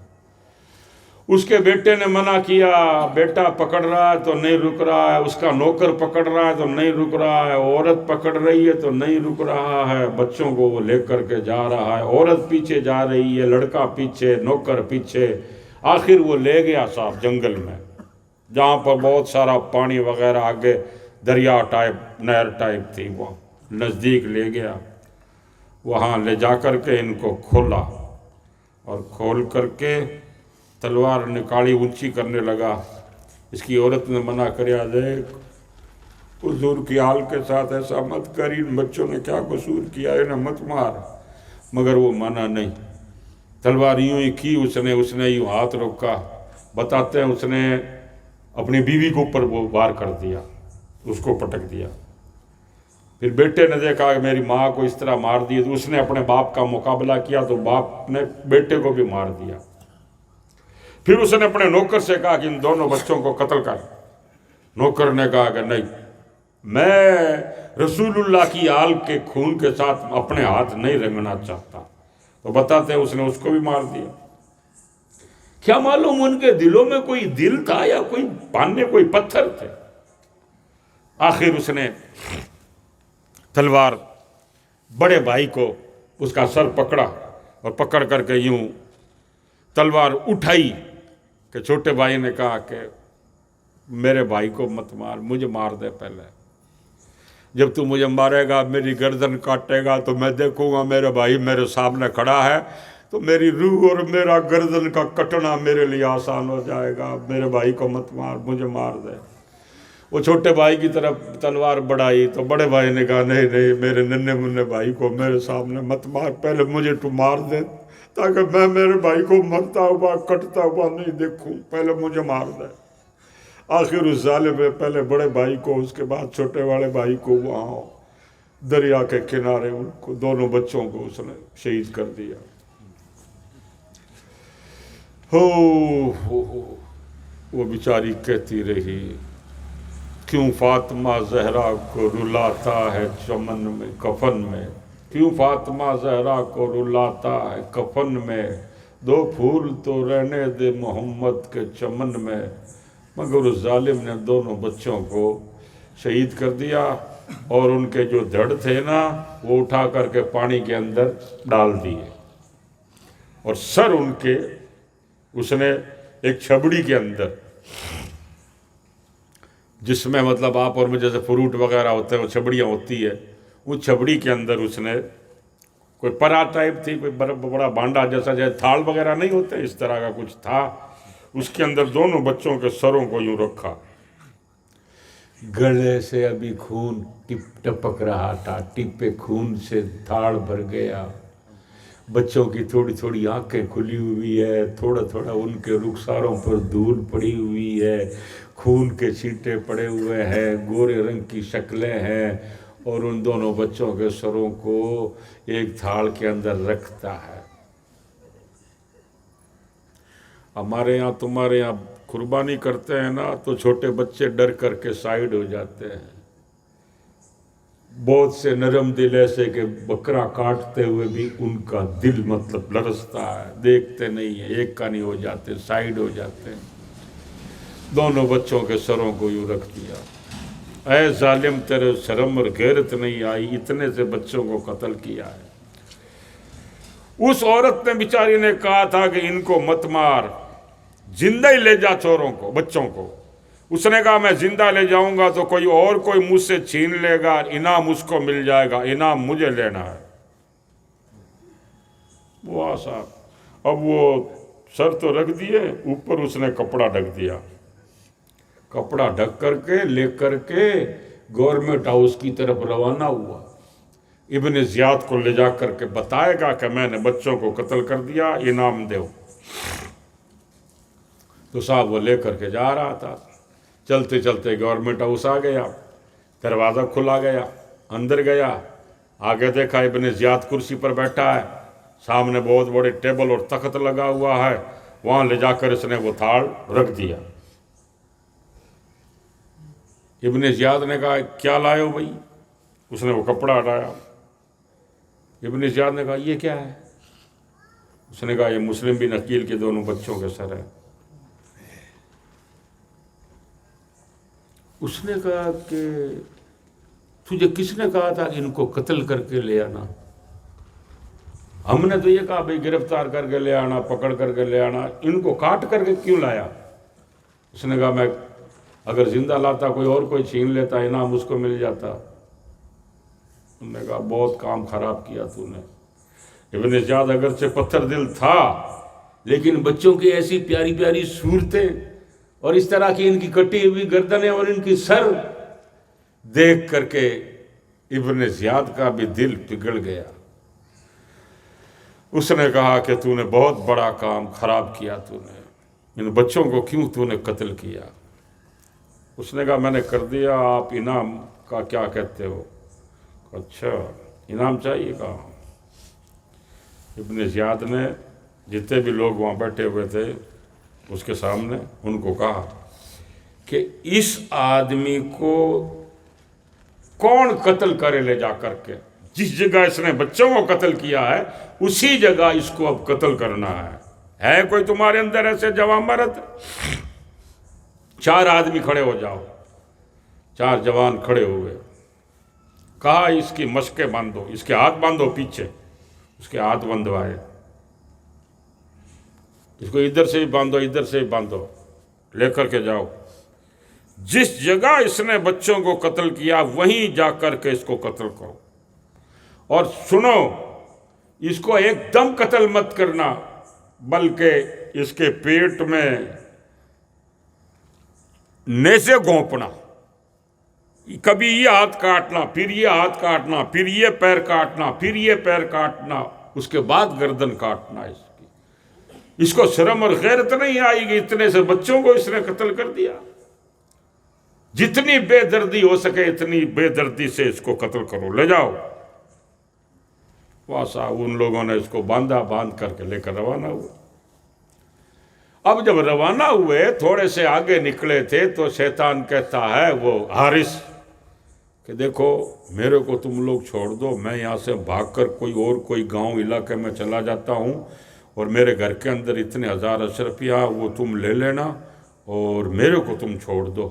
اس کے بیٹے نے منع کیا، بیٹا پکڑ رہا ہے تو نہیں رک رہا ہے، اس کا نوکر پکڑ رہا ہے تو نہیں رک رہا ہے، عورت پکڑ رہی ہے تو نہیں رک رہا ہے. بچوں کو وہ لے کر کے جا رہا ہے، عورت پیچھے جا رہی ہے، لڑکا پیچھے، نوکر پیچھے. آخر وہ لے گیا صاحب جنگل میں جہاں پر بہت سارا پانی وغیرہ، آگے دریا ٹائپ، نہر ٹائپ تھی، وہ نزدیک لے گیا. وہاں لے جا کر کے ان کو کھولا اور کھول کر کے تلوار نکالی، اونچی کرنے لگا. اس کی عورت نے منع کریا، دیکھ حضور کی آل کے ساتھ ایسا مت کر، ان بچوں نے کیا قصور کیا، انہیں مت مار. مگر وہ مانا نہیں، تلوار یوں ہی کی اس نے یوں ہاتھ روکا. بتاتے ہیں اس نے اپنی بیوی کے اوپر وہ وار کر دیا، اس کو پٹک دیا. پھر بیٹے نے دیکھا کہ میری ماں کو اس طرح مار دی، تو اس نے اپنے باپ کا مقابلہ کیا تو باپ نے بیٹے کو بھی مار دیا. پھر اس نے اپنے نوکر سے کہا کہ ان دونوں بچوں کو قتل کر. نوکر نے کہا کہ نہیں، میں رسول اللہ کی آل کے خون کے ساتھ اپنے ہاتھ نہیں رنگنا چاہتا. تو بتاتے ہیں اس نے اس کو بھی مار دیا. کیا معلوم ان کے دلوں میں کوئی دل تھا یا کوئی باندھنے کوئی پتھر تھے. آخر اس نے تلوار بڑے بھائی کو اس کا سر پکڑا اور پکڑ کر کے یوں تلوار اٹھائی کہ چھوٹے بھائی نے کہا کہ میرے بھائی کو مت مار، مجھے مار دے پہلے. جب تو مجھے مارے گا، میری گردن کاٹے گا تو میں دیکھوں گا میرے بھائی میرے سامنے کھڑا ہے تو میری روح اور میرا گردن کا کٹنا میرے لیے آسان ہو جائے گا. میرے بھائی کو مت مار، مجھے مار دے. وہ چھوٹے بھائی کی طرف تلوار بڑھائی تو بڑے بھائی نے کہا نہیں نہیں، میرے ننھے منھے بھائی کو میرے سامنے مت مار، پہلے مجھے تو مار دے تاکہ میں میرے بھائی کو مرتا ہوا کٹتا ہوا نہیں دیکھوں، پہلے مجھے مار دے. آخر اس ظالم نے پہلے بڑے بھائی کو، اس کے بعد چھوٹے والے بھائی کو وہاں دریا کے کنارے ان کو دونوں بچوں کو اس نے شہید کر دیا. وہ بیچاری کہتی رہی کیوں فاطمہ زہرا کو رلاتا ہے چمن میں کفن میں، کیوں فاطمہ زہرا کو رلاتا ہے کفن میں، دو پھول تو رہنے دے محمد کے چمن میں. مگر اس ظالم نے دونوں بچوں کو شہید کر دیا اور ان کے جو دھڑ تھے نا وہ اٹھا کر کے پانی کے اندر ڈال دیے، اور سر ان کے اس نے ایک چھبڑی کے اندر، جس میں مطلب آپ اور میں جیسے فروٹ وغیرہ ہوتے ہیں وہ چھبڑیاں ہوتی ہے، وہ چھبڑی کے اندر اس نے کوئی پرا ٹائپ تھی، کوئی بڑا بانڈا جیسا جیسے تھال وغیرہ نہیں ہوتے اس طرح کا کچھ تھا، اس کے اندر دونوں بچوں کے سروں کو یوں رکھا. گلے سے ابھی خون ٹپک رہا تھا، ٹپے خون سے تھاڑ بھر گیا. بچوں کی تھوڑی تھوڑی آنکھیں کھلی ہوئی ہے، تھوڑا تھوڑا ان کے رخساروں پر دھول پڑی ہوئی ہے، خون کے چھینٹے پڑے ہوئے ہیں، گورے رنگ کی شکلیں ہیں، اور ان دونوں بچوں کے سروں کو ایک تھاڑ کے اندر رکھتا ہے. ہمارے یہاں تمہارے یہاں قربانی کرتے ہیں نا تو چھوٹے بچے ڈر کر کے سائیڈ ہو جاتے ہیں. بہت سے نرم دل ایسے کہ بکرا کاٹتے ہوئے بھی ان کا دل مطلب لرزتا ہے، دیکھتے نہیں ہیں، ایک کا نہیں ہو جاتے، سائیڈ ہو جاتے ہیں. دونوں بچوں کے سروں کو یوں رکھ دیا. اے ظالم تیرے شرم اور غیرت نہیں آئی، اتنے سے بچوں کو قتل کیا ہے. اس عورت نے بیچاری نے کہا تھا کہ ان کو مت مار، زندہ ہی لے جا چوروں کو، بچوں کو. اس نے کہا میں زندہ لے جاؤں گا تو کوئی اور کوئی مجھ سے چھین لے گا، انعام اس کو مل جائے گا، انعام مجھے لینا ہے. وہ صاحب اب وہ سر تو رکھ دیے، اوپر اس نے کپڑا ڈھک دیا. کپڑا ڈھک کر کے لے کر کے گورنمنٹ ہاؤس کی طرف روانہ ہوا. ابن زیاد کو لے جا کر کے بتائے گا کہ میں نے بچوں کو قتل کر دیا، انعام دو. تو صاحب وہ لے کر کے جا رہا تھا، چلتے چلتے گورنمنٹ ہاؤس آ گیا، دروازہ کھلا گیا، اندر گیا، آگے دیکھا ابن زیاد کرسی پر بیٹھا ہے، سامنے بہت بڑے ٹیبل اور تخت لگا ہوا ہے، وہاں لے جا کر اس نے وہ تھاڑ رکھ دیا. ابن زیاد نے کہا کیا لائے ہو بھائی؟ اس نے وہ کپڑا ہٹایا. ابن زیاد نے کہا یہ کیا ہے؟ اس نے کہا یہ مسلم بن عقیل کے دونوں بچوں کے سر ہیں. اس نے کہا کہ تجھے کس نے کہا تھا کہ ان کو قتل کر کے لے آنا؟ ہم نے تو یہ کہا بھائی گرفتار کر کے لے آنا، پکڑ کر کے لے آنا، ان کو کاٹ کر کے کیوں لایا؟ اس نے کہا میں اگر زندہ لاتا کوئی اور کوئی چھین لیتا، انعام اس کو مل جاتا. انہوں نے کہا بہت کام خراب کیا تو نے. ابن زیاد اگرچہ پتھر دل تھا لیکن بچوں کی ایسی پیاری پیاری صورتیں اور اس طرح کی ان کی کٹی ہوئی گردنیں اور ان کی سر دیکھ کر کے ابن زیاد کا بھی دل پگھل گیا. اس نے کہا کہ تو نے بہت بڑا کام خراب کیا، تو نے ان بچوں کو کیوں تو نے قتل کیا؟ اس نے کہا میں نے کر دیا، آپ انعام کا کیا کہتے ہو؟ اچھا انعام چاہیے. کہا ابن زیاد نے جتنے بھی لوگ وہاں بیٹھے ہوئے تھے اس کے سامنے ان کو کہا کہ اس آدمی کو کون قتل کرے لے جا کر کے، جس جگہ اس نے بچوں کو قتل کیا ہے اسی جگہ اس کو اب قتل کرنا ہے کوئی تمہارے اندر ایسے جوان مرد؟ 4 آدمی کھڑے ہو جاؤ. 4 جوان کھڑے ہوئے. کہا اس کی مشقیں باندھو، اس کے ہاتھ باندھو پیچھے. اس کے ہاتھ بندھوائے، اس کو ادھر سے بھی باندھو ادھر سے بھی باندھو، لے کر کے جاؤ. جس جگہ اس نے بچوں کو قتل کیا وہیں جا کر کے اس کو قتل کرو. اور سنو اس کو ایک دم قتل مت کرنا، بلکہ اس کے پیٹ میں نیزے گھونپنا، کبھی یہ ہاتھ کاٹنا، پھر یہ ہاتھ کاٹنا، پھر یہ پیر کاٹنا، پھر یہ پیر کاٹنا، اس کے بعد گردن کاٹنا اس کو شرم اور غیرت نہیں آئے گی، اتنے سے بچوں کو اس نے قتل کر دیا۔ جتنی بے دردی ہو سکے اتنی بے دردی سے اس کو قتل کرو، لے جاؤ۔ واہ صاحب، ان لوگوں نے اس کو باندھ کر کے لے کر روانہ ہوئے۔ اب جب روانہ ہوئے تھوڑے سے آگے نکلے تھے تو شیطان کہتا ہے وہ حارث کہ دیکھو میرے کو تم لوگ چھوڑ دو، میں یہاں سے بھاگ کر کوئی گاؤں علاقے میں چلا جاتا ہوں، اور میرے گھر کے اندر اتنے ہزار اشرفیہ وہ تم لے لینا اور میرے کو تم چھوڑ دو۔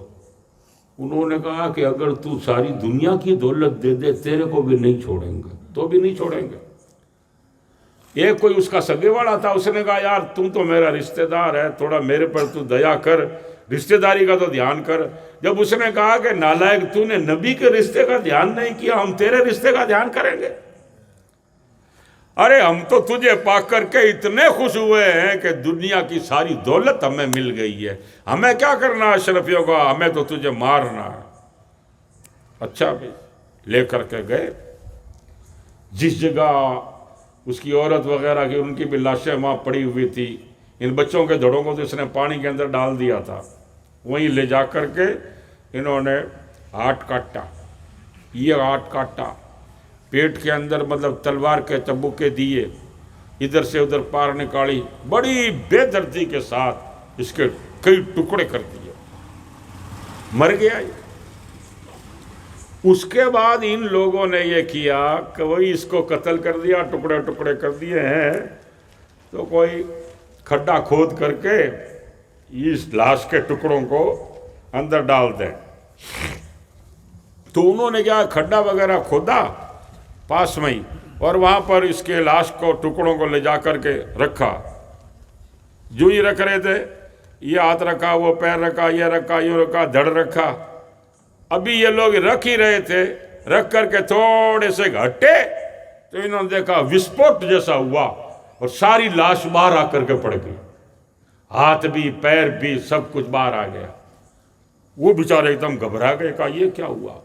انہوں نے کہا کہ اگر تو ساری دنیا کی دولت دے دے تیرے کو بھی نہیں چھوڑیں گے، تو بھی نہیں چھوڑیں گے۔ ایک کوئی اس کا سگے والا تھا، اس نے کہا یار تم تو میرا رشتہ دار ہے، تھوڑا میرے پر تو دیا کر، رشتہ داری کا تو دھیان کر۔ جب اس نے کہا کہ نالائق تو نے نبی کے رشتے کا دھیان نہیں کیا، ہم تیرے رشتے کا دھیان کریں گے؟ ارے ہم تو تجھے پا کر کے اتنے خوش ہوئے ہیں کہ دنیا کی ساری دولت ہمیں مل گئی ہے، ہمیں کیا کرنا اشرفیوں کا، ہمیں تو تجھے مارنا ہے۔ اچھا بھی لے کر کے گئے، جس جگہ اس کی عورت وغیرہ کی ان کی بھی لاشیں وہاں پڑی ہوئی تھی، ان بچوں کے دھڑوں کو تو اس نے پانی کے اندر ڈال دیا تھا، وہیں لے جا کر کے انہوں نے ہاتھ کاٹا، یہ ہاتھ کاٹا، پیٹ کے اندر مطلب تلوار کے چبوکے دیے، ادھر سے ادھر پار نکالی، بڑی بے دردی کے ساتھ اس کے کئی ٹکڑے کر دیے، مر گیا یہ۔ اس کے بعد ان لوگوں نے یہ کیا کہ وہی اس کو قتل کر دیا، ٹکڑے ٹکڑے کر دیے ہیں، تو کوئی کھڈا کھود کر کے اس لاش کے ٹکڑوں کو اندر ڈال دیں۔ تو انہوں نے کیا کھڈا وغیرہ کھودا پاس میں ہی، اور وہاں پر اس کے لاش کو ٹکڑوں کو لے جا کر کے رکھا۔ جو ہی رکھ رہے تھے، یہ ہاتھ رکھا، وہ پیر رکھا، یہ رکھا، یہ رکھا، دھڑ رکھا، ابھی یہ لوگ رکھ ہی رہے تھے، رکھ کر کے تھوڑے سے ہٹے تو انہوں نے دیکھا وسفوٹ جیسا ہوا اور ساری لاش باہر آ کر کے پڑ گئی، ہاتھ بھی پیر بھی سب کچھ باہر آ گیا۔ وہ بیچارے ایک دم گھبرا گئے، کہا یہ کیا ہوا؟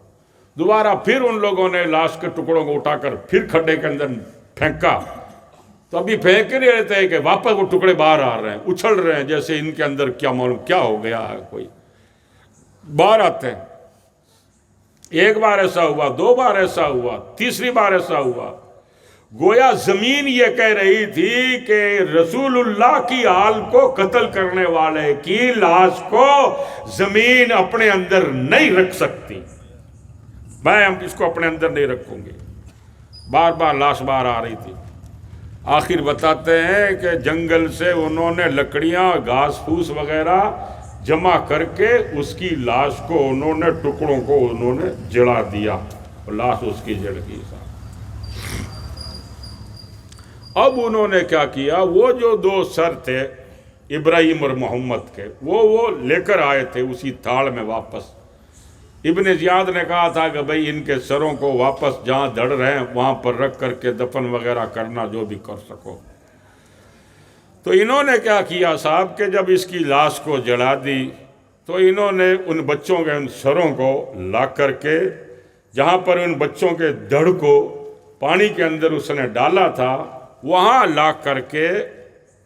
دوبارہ پھر ان لوگوں نے لاش کے ٹکڑوں کو اٹھا کر پھر کھڈے کے اندر پھینکا، تو ابھی پھینک ہی رہے تھے کہ واپس وہ ٹکڑے باہر آ رہے ہیں، اچھل رہے ہیں جیسے ان کے اندر کیا معلوم کیا ہو گیا ہے، کوئی باہر آتے ہیں۔ ایک بار ایسا ہوا، دو بار ایسا ہوا، تیسری بار ایسا ہوا، گویا زمین یہ کہہ رہی تھی کہ رسول اللہ کی آل کو قتل کرنے والے کی لاش کو زمین اپنے اندر نہیں رکھ سکتی، میں اس کو اپنے اندر نہیں رکھوں گی۔ بار بار لاش باہر آ رہی تھی۔ آخر بتاتے ہیں کہ جنگل سے انہوں نے لکڑیاں، گھاس پھوس وغیرہ جمع کر کے اس کی لاش کو انہوں نے ٹکڑوں کو انہوں نے جڑا دیا، اور لاش اس کی جڑ گئی۔ اب انہوں نے کیا کیا، وہ جو دو سر تھے ابراہیم اور محمد کے، وہ لے کر آئے تھے اسی تھاڑ میں واپس۔ ابن زیاد نے کہا تھا کہ بھئی ان کے سروں کو واپس جہاں دھڑ رہے ہیں وہاں پر رکھ کر کے دفن وغیرہ کرنا، جو بھی کر سکو۔ تو انہوں نے کیا کیا صاحب کہ جب اس کی لاش کو جلا دی تو انہوں نے ان بچوں کے ان سروں کو لا کر کے جہاں پر ان بچوں کے دھڑ کو پانی کے اندر اس نے ڈالا تھا وہاں لا کر کے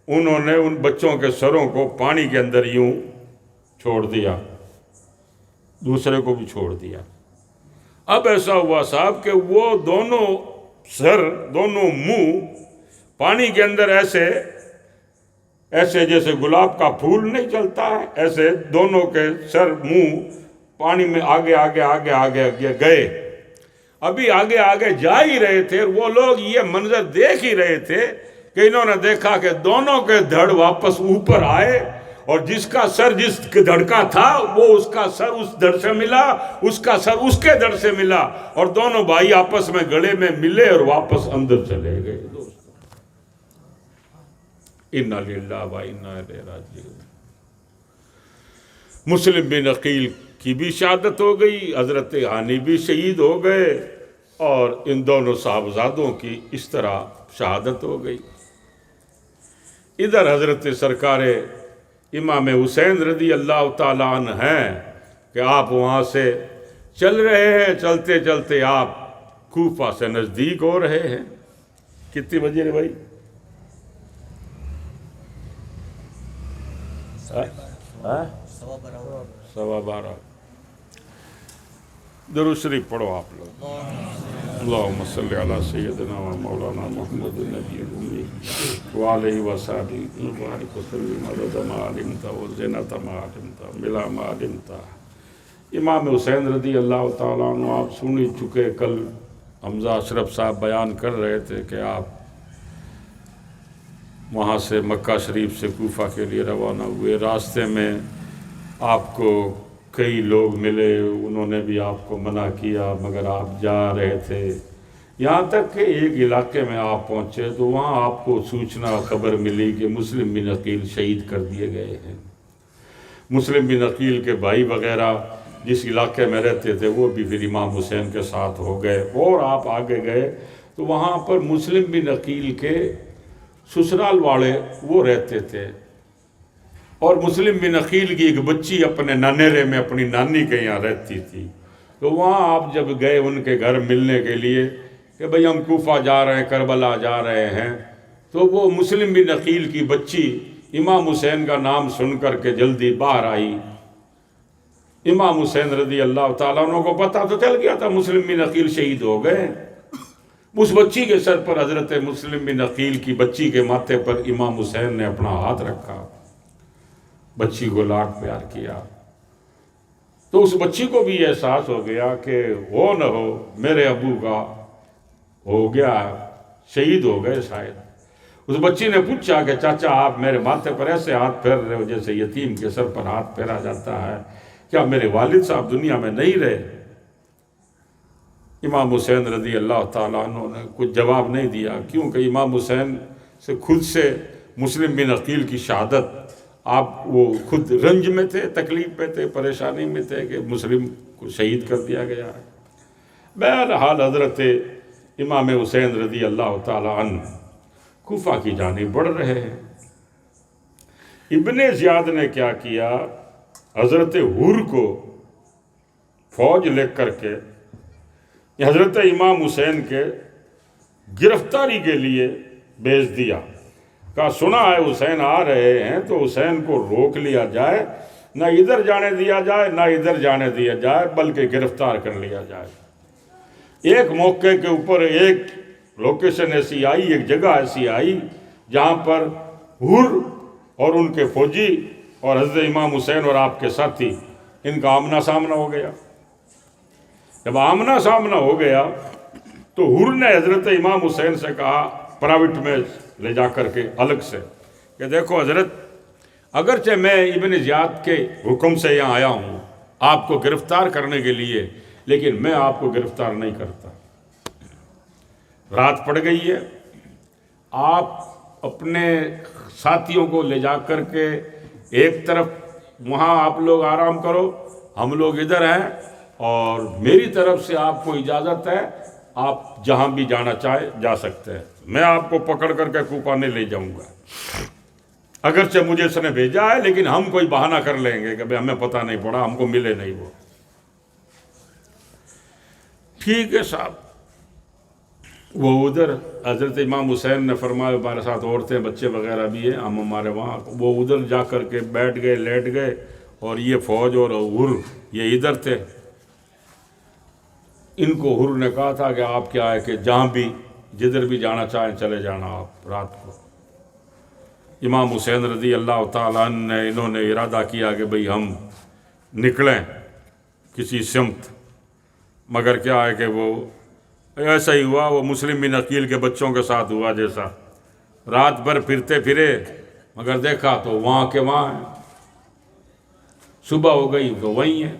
انہوں نے ان بچوں کے سروں کو پانی کے اندر یوں چھوڑ دیا، دوسرے کو بھی چھوڑ دیا۔ اب ایسا ہوا صاحب کہ وہ دونوں سر، دونوں منہ پانی کے اندر ایسے جیسے گلاب کا پھول نہیں چلتا ہے، ایسے دونوں کے سر منہ پانی میں آگے آگے آگے آگے آگے گئے۔ ابھی آگے آگے جا ہی رہے تھے، وہ لوگ یہ منظر دیکھ ہی رہے تھے کہ انہوں نے دیکھا کہ دونوں کے دھڑ واپس اوپر آئے، اور جس کا سر جس دھڑ کا تھا وہ اس کا سر اس دھڑ سے ملا، اس کا سر اس کے دھڑ سے ملا، اور دونوں بھائی آپس میں گلے میں ملے اور واپس اندر چلے گئے۔ اِنَّا لِلَّهِ وَإِنَّا إِلَيْهِ رَاجِعُونَ۔ مسلم بن عقیل کی بھی شہادت ہو گئی، حضرت ہانی بھی شہید ہو گئے، اور ان دونوں صاحبزادوں کی اس طرح شہادت ہو گئی۔ ادھر حضرت سرکار امام حسین رضی اللہ تعالیٰ عنہ ہیں کہ آپ وہاں سے چل رہے ہیں، چلتے چلتے آپ کوفہ سے نزدیک ہو رہے ہیں۔ کتنے بجے رے بھائی؟ 12:15۔ درود شریف پڑھو آپ لوگ۔ اللہم صلی علی سیدنا و مولانا محمد النبی الامی وآلہ وصحبہ وبارک وسلم عدد ما علمت وزنۃ ما علمت ملا ما علمت۔ امام حسین رضی اللہ تعالیٰ عنہ آپ سن ہی چکے، کل حمزہ اشرف صاحب بیان کر رہے تھے کہ آپ وہاں سے مکہ شریف سے کوفہ کے لیے روانہ ہوئے۔ راستے میں آپ کو کئی لوگ ملے، انہوں نے بھی آپ کو منع کیا، مگر آپ جا رہے تھے، یہاں تک کہ ایک علاقے میں آپ پہنچے تو وہاں آپ کو سوچنا خبر ملی کہ مسلم بن عقیل شہید کر دیے گئے ہیں۔ مسلم بن عقیل کے بھائی وغیرہ جس علاقے میں رہتے تھے وہ بھی پھر امام حسین کے ساتھ ہو گئے، اور آپ آگے گئے تو وہاں پر مسلم بن عقیل کے سسرال والے وہ رہتے تھے، اور مسلم بن عقیل کی ایک بچی اپنے ننیرے میں اپنی نانی کے یہاں رہتی تھی۔ تو وہاں آپ جب گئے ان کے گھر ملنے کے لیے کہ بھئی ہم کوفہ جا رہے ہیں، کربلا جا رہے ہیں، تو وہ مسلم بن عقیل کی بچی امام حسین کا نام سن کر کے جلدی باہر آئی۔ امام حسین رضی اللہ تعالیٰ عنہ کو پتہ تو چل گیا تھا مسلم بن عقیل شہید ہو گئے۔ اس بچی کے سر پر حضرت مسلم بن عقیل کی بچی کے ماتھے پر امام حسین نے اپنا ہاتھ رکھا، بچی کو لاڈ پیار کیا۔ تو اس بچی کو بھی احساس ہو گیا کہ ہو نہ ہو میرے ابو کا ہو گیا، شہید ہو گئے شاید۔ اس بچی نے پوچھا کہ چاچا آپ میرے ماتھے پر ایسے ہاتھ پھیر رہے ہو جیسے یتیم کے سر پر ہاتھ پھیرا جاتا ہے، کیا میرے والد صاحب دنیا میں نہیں رہے؟ امام حسین رضی اللہ تعالیٰ عنہ نے کچھ جواب نہیں دیا، کیونکہ امام حسین سے خود سے مسلم بن عقیل کی شہادت، آپ وہ خود رنج میں تھے، تکلیف میں تھے، پریشانی میں تھے کہ مسلم کو شہید کر دیا گیا ہے۔ بہرحال حضرت امام حسین رضی اللہ تعالیٰ عنہ کوفہ کی جانب بڑھ رہے ہیں۔ ابن زیاد نے کیا کیا، حضرت حر کو فوج لے کر کے حضرت امام حسین کے گرفتاری کے لیے بھیج دیا۔ کہا سنا ہے حسین آ رہے ہیں تو حسین کو روک لیا جائے، نہ ادھر جانے دیا جائے نہ ادھر جانے دیا جائے، بلکہ گرفتار کر لیا جائے۔ ایک موقع کے اوپر ایک لوکیشن ایسی آئی، ایک جگہ ایسی آئی جہاں پر حر اور ان کے فوجی اور حضرت امام حسین اور آپ کے ساتھی، ان کا آمنا سامنا ہو گیا۔ جب آمنا سامنا ہو گیا تو حر نے حضرت امام حسین سے کہا پرائیویٹ میں لے جا کر کے الگ سے کہ دیکھو حضرت، اگرچہ میں ابن زیاد کے حکم سے یہاں آیا ہوں آپ کو گرفتار کرنے کے لیے، لیکن میں آپ کو گرفتار نہیں کرتا۔ رات پڑ گئی ہے، آپ اپنے ساتھیوں کو لے جا کر کے ایک طرف وہاں آپ لوگ آرام کرو، ہم لوگ ادھر ہیں، اور میری طرف سے آپ کو اجازت ہے، آپ جہاں بھی جانا چاہے جا سکتے ہیں، میں آپ کو پکڑ کر کے کوفہ نہیں لے جاؤں گا۔ اگرچہ مجھے اس نے بھیجا ہے لیکن ہم کوئی بہانہ کر لیں گے کہ ہمیں پتہ نہیں پڑا، ہم کو ملے نہیں وہ۔ ٹھیک ہے صاحب، وہ ادھر حضرت امام حسین نے فرمایا ہمارے ساتھ عورتیں بچے وغیرہ بھی ہیں، ہم ہمارے وہاں، وہ ادھر جا کر کے بیٹھ گئے، لیٹ گئے، اور یہ فوج اور حر یہ ادھر تھے۔ ان کو حر نے کہا تھا کہ آپ کیا ہے کہ جہاں بھی جدھر بھی جانا چاہیں چلے جانا آپ رات کو۔ امام حسین رضی اللہ تعالیٰ عنہ نے انہوں نے ارادہ کیا کہ بھئی ہم نکلیں کسی سمت، مگر کیا ہے کہ وہ ایسا ہی ہوا، وہ مسلم بن عقیل کے بچوں کے ساتھ ہوا جیسا، رات بھر پھرتے پھرے مگر دیکھا تو وہاں کے وہاں ہیں، صبح ہو گئی تو وہیں ہیں۔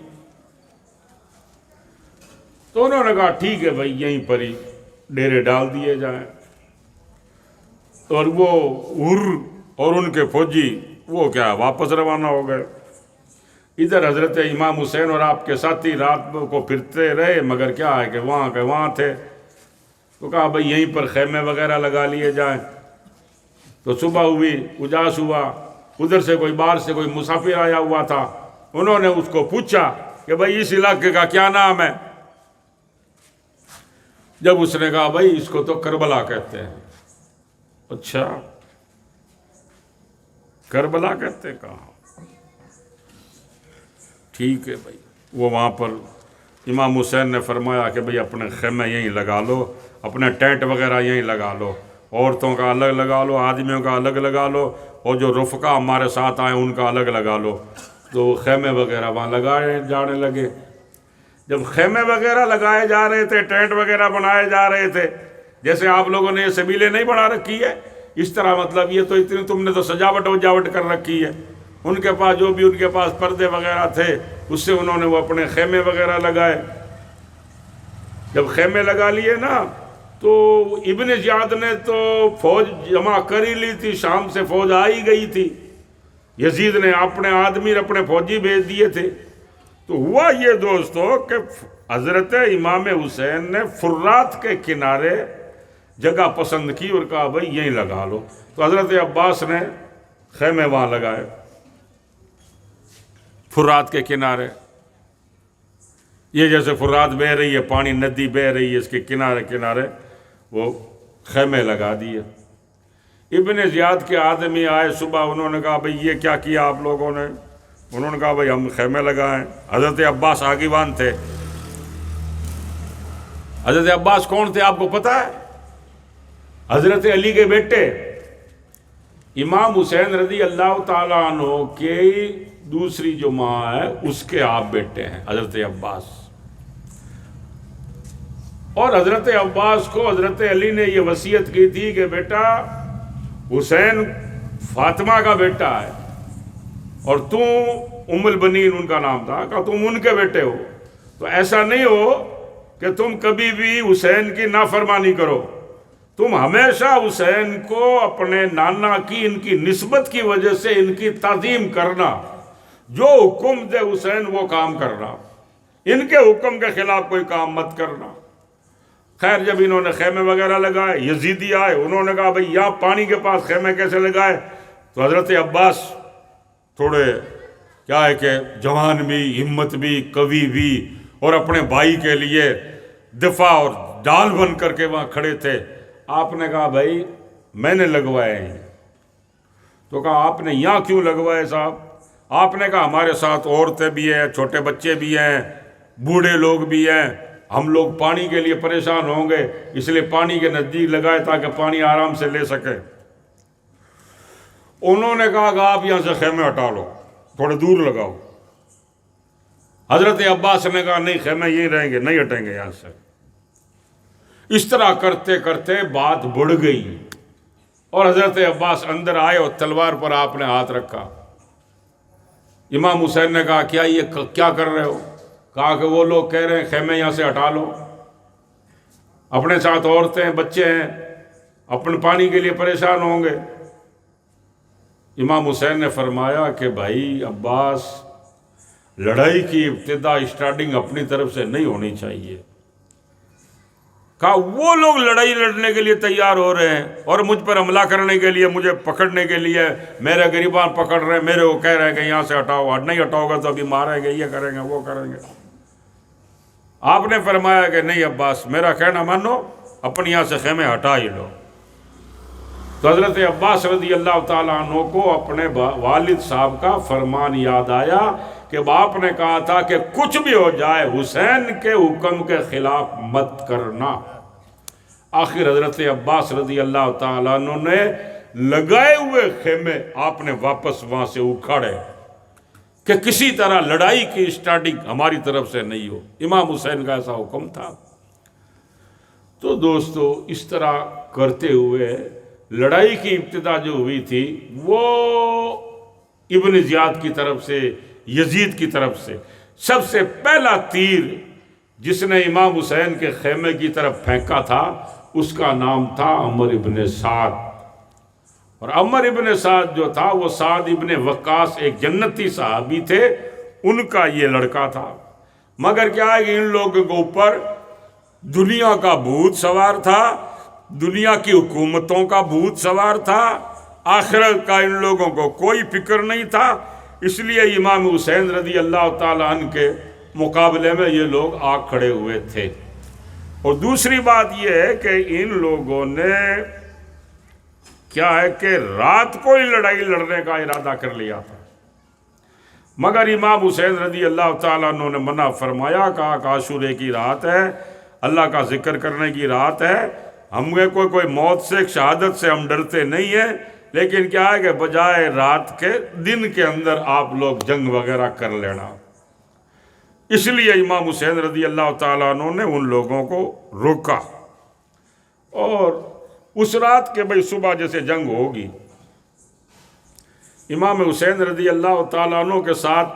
تو انہوں نے کہا ٹھیک ہے بھائی یہیں پر ہی ڈیرے ڈال دیے جائیں، اور وہ حر اور ان کے فوجی وہ کیا واپس روانہ ہو گئے۔ ادھر حضرت امام حسین اور آپ کے ساتھی رات کو پھرتے رہے، مگر کیا ہے کہ وہاں کے وہاں تھے۔ تو کہا بھائی یہیں پر خیمے وغیرہ لگا لیے جائیں. تو صبح ہوئی، اجاس ہوا، ادھر سے کوئی باہر سے کوئی مسافر آیا ہوا تھا. انہوں نے اس کو پوچھا کہ بھائی اس علاقے کا کیا نام ہے؟ جب اس نے کہا بھائی اس کو تو کربلا کہتے ہیں. اچھا کربلا کہتے ہیں؟ کہا ٹھیک ہے بھائی. وہ وہاں پر امام حسین نے فرمایا کہ بھئی اپنے خیمے یہیں لگا لو، اپنے ٹینٹ وغیرہ یہیں لگا لو، عورتوں کا الگ لگا لو، آدمیوں کا الگ لگا لو، اور جو رفقا ہمارے ساتھ آئے ان کا الگ لگا لو. تو وہ خیمے وغیرہ وہاں لگائے جانے لگے. جب خیمے وغیرہ لگائے جا رہے تھے، ٹینٹ وغیرہ بنائے جا رہے تھے، جیسے آپ لوگوں نے یہ سبیلیں نہیں بنا رکھی ہے اس طرح، مطلب یہ تو اتنی تم نے تو سجاوٹ وجاوٹ کر رکھی ہے. ان کے پاس جو بھی ان کے پاس پردے وغیرہ تھے اس سے انہوں نے وہ اپنے خیمے وغیرہ لگائے. جب خیمے لگا لیے نا تو ابن زیاد نے تو فوج جمع کر ہی لی تھی، شام سے فوج آ ہی گئی تھی. یزید نے اپنے آدمی اپنے فوجی بھیج دیے تھے. تو ہوا یہ دوستو کہ حضرت امام حسین نے فرات کے کنارے جگہ پسند کی اور کہا بھئی یہیں لگا لو. تو حضرت عباس نے خیمے وہاں لگائے فرات کے کنارے. یہ جیسے فرات بہ رہی ہے، پانی ندی بہ رہی ہے، اس کے کنارے کنارے وہ خیمے لگا دیے. ابن زیاد کے آدمی آئے صبح، انہوں نے کہا بھئی یہ کیا کیا آپ لوگوں نے؟ انہوں نے کہا بھئی ہم خیمے لگائیں. حضرت عباس آگیوان تھے. حضرت عباس کون تھے آپ کو پتہ ہے؟ حضرت علی کے بیٹے امام حسین رضی اللہ تعالیٰ عنہ کے دوسری جو ماں ہے اس کے آپ بیٹے ہیں حضرت عباس. اور حضرت عباس کو حضرت علی نے یہ وصیت کی تھی کہ بیٹا حسین فاطمہ کا بیٹا ہے اور تم ام البنین ان کا نام تھا، کہ تم ان کے بیٹے ہو، تو ایسا نہیں ہو کہ تم کبھی بھی حسین کی نافرمانی کرو. تم ہمیشہ حسین کو اپنے نانا کی ان کی نسبت کی وجہ سے ان کی تعظیم کرنا، جو حکم دے حسین وہ کام کرنا، ان کے حکم کے خلاف کوئی کام مت کرنا. خیر جب انہوں نے خیمے وغیرہ لگائے، یزیدی آئے، انہوں نے کہا بھئی یہاں پانی کے پاس خیمے کیسے لگائے؟ تو حضرت عباس تھوڑے کیا ہے کہ جوان بھی، ہمت بھی، قوی بھی، اور اپنے بھائی کے لیے دفاع اور ڈال بن کر کے وہاں کھڑے تھے. آپ نے کہا بھائی میں نے لگوائے ہیں. تو کہا آپ نے یہاں کیوں لگوائے صاحب؟ آپ نے کہا ہمارے ساتھ عورتیں بھی ہیں، چھوٹے بچے بھی ہیں، بوڑھے لوگ بھی ہیں، ہم لوگ پانی کے لیے پریشان ہوں گے، اس لیے پانی کے نزدیک لگائے تاکہ پانی آرام سے لے سکے. انہوں نے کہا کہ آپ یہاں سے خیمے ہٹا لو، تھوڑے دور لگاؤ. حضرت عباس نے کہا نہیں خیمے یہیں رہیں گے، نہیں ہٹیں گے یہاں سے. اس طرح کرتے کرتے بات بڑھ گئی اور حضرت عباس اندر آئے اور تلوار پر آپ نے ہاتھ رکھا. امام حسین نے کہا کیا یہ کیا کر رہے ہو؟ کہا کہ وہ لوگ کہہ رہے ہیں خیمے یہاں سے ہٹا لو، اپنے ساتھ عورتیں بچے ہیں، اپنے پانی کے لیے پریشان ہوں گے. امام حسین نے فرمایا کہ بھائی عباس، لڑائی کی ابتدا اسٹارٹنگ اپنی طرف سے نہیں ہونی چاہیے. کہا وہ لوگ لڑائی لڑنے کے لیے تیار ہو رہے ہیں اور مجھ پر حملہ کرنے کے لیے، مجھے پکڑنے کے لیے میرے غریبان پکڑ رہے ہیں، میرے وہ کہہ رہے ہیں کہ یہاں سے ہٹاؤ، نہیں ہٹاؤ گا تو ابھی ماریں گے، یہ کریں گے وہ کریں گے. آپ نے فرمایا کہ نہیں عباس میرا کہنا مانو، اپنی یہاں سے خیمے ہٹا ہی لو. تو حضرت عباس رضی اللہ تعالیٰ عنہ کو اپنے والد صاحب کا فرمان یاد آیا کہ باپ نے کہا تھا کہ کچھ بھی ہو جائے حسین کے حکم کے خلاف مت کرنا. آخر حضرت عباس رضی اللہ تعالیٰ عنہ نے لگائے ہوئے خیمے آپ نے واپس وہاں سے اکھاڑے کہ کسی طرح لڑائی کی اسٹارٹنگ ہماری طرف سے نہیں ہو. امام حسین کا ایسا حکم تھا. تو دوستو اس طرح کرتے ہوئے لڑائی کی ابتدا جو ہوئی تھی وہ ابن زیاد کی طرف سے، یزید کی طرف سے. سب سے پہلا تیر جس نے امام حسین کے خیمے کی طرف پھینکا تھا اس کا نام تھا عمر ابن سعد. اور عمر ابن سعد جو تھا وہ سعد ابن وقاص ایک جنتی صحابی تھے، ان کا یہ لڑکا تھا. مگر کیا ہے کہ ان لوگوں کے اوپر دنیا کا بھوت سوار تھا، دنیا کی حکومتوں کا بھوت سوار تھا، آخرت کا ان لوگوں کو کوئی فکر نہیں تھا۔ اس لیے امام حسین رضی اللہ تعالیٰ عنہ کے مقابلے میں یہ لوگ آ کھڑے ہوئے تھے۔ اور دوسری بات یہ ہے کہ ان لوگوں نے کیا ہے کہ رات کو ہی لڑائی لڑنے کا ارادہ کر لیا تھا، مگر امام حسین رضی اللہ تعالیٰ عنہ نے منع فرمایا، کہا کہ عاشورے کی رات ہے، اللہ کا ذکر کرنے کی رات ہے، ہمیں کوئی موت سے شہادت سے ہم ڈرتے نہیں ہیں، لیکن کیا ہے کہ بجائے رات کے دن کے اندر آپ لوگ جنگ وغیرہ کر لینا۔ اس لیے امام حسین رضی اللہ تعالیٰ عنہ نے ان لوگوں کو روکا، اور اس رات کے بھئی صبح جیسے جنگ ہوگی، امام حسین رضی اللہ تعالیٰ عنہ کے ساتھ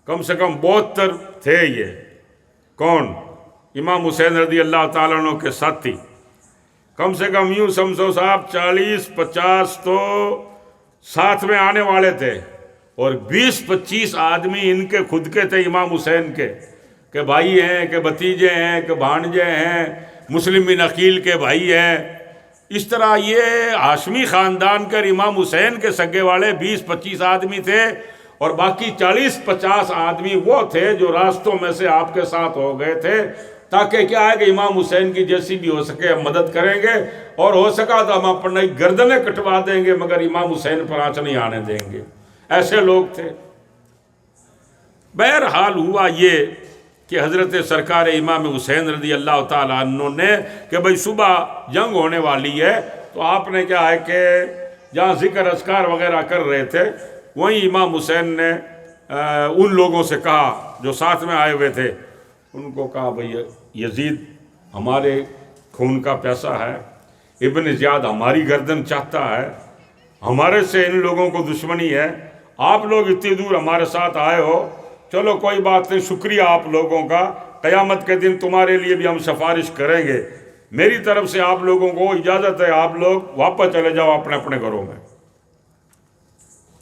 کم سے کم 72 تھے۔ یہ کون؟ امام حسین رضی اللہ تعالیٰ عنہ کے ساتھی، کم سے کم یوں سمجھو صاحب 40-50 تو ساتھ میں آنے والے تھے، اور 20-25 آدمی ان کے خود کے تھے امام حسین کے، کہ بھائی ہیں، کہ بھتیجے ہیں، کہ بھانجے ہیں، مسلم بن عقیل کے بھائی ہیں۔ اس طرح یہ ہاشمی خاندان کے امام حسین کے سگے والے 20-25 آدمی تھے، اور باقی 40-50 آدمی وہ تھے جو راستوں میں سے آپ کے ساتھ ہو گئے تھے، تاکہ کیا ہے کہ امام حسین کی جیسی بھی ہو سکے ہم مدد کریں گے، اور ہو سکا تو ہم اپنی گردنیں کٹوا دیں گے، مگر امام حسین پر آنچ نہیں آنے دیں گے۔ ایسے لوگ تھے۔ بہرحال ہوا یہ کہ حضرت سرکار امام حسین رضی اللہ تعالیٰ عنہ نے کہ بھئی صبح جنگ ہونے والی ہے، تو آپ نے کیا ہے کہ جہاں ذکر اذکار وغیرہ کر رہے تھے، وہیں امام حسین نے ان لوگوں سے کہا جو ساتھ میں آئے ہوئے تھے، ان کو کہا بھئی یزید ہمارے خون کا پیاسا ہے، ابن زیاد ہماری گردن چاہتا ہے، ہمارے سے ان لوگوں کو دشمنی ہے، آپ لوگ اتنی دور ہمارے ساتھ آئے ہو، چلو کوئی بات نہیں، شکریہ آپ لوگوں کا، قیامت کے دن تمہارے لیے بھی ہم سفارش کریں گے، میری طرف سے آپ لوگوں کو اجازت ہے، آپ لوگ واپس چلے جاؤ اپنے اپنے گھروں میں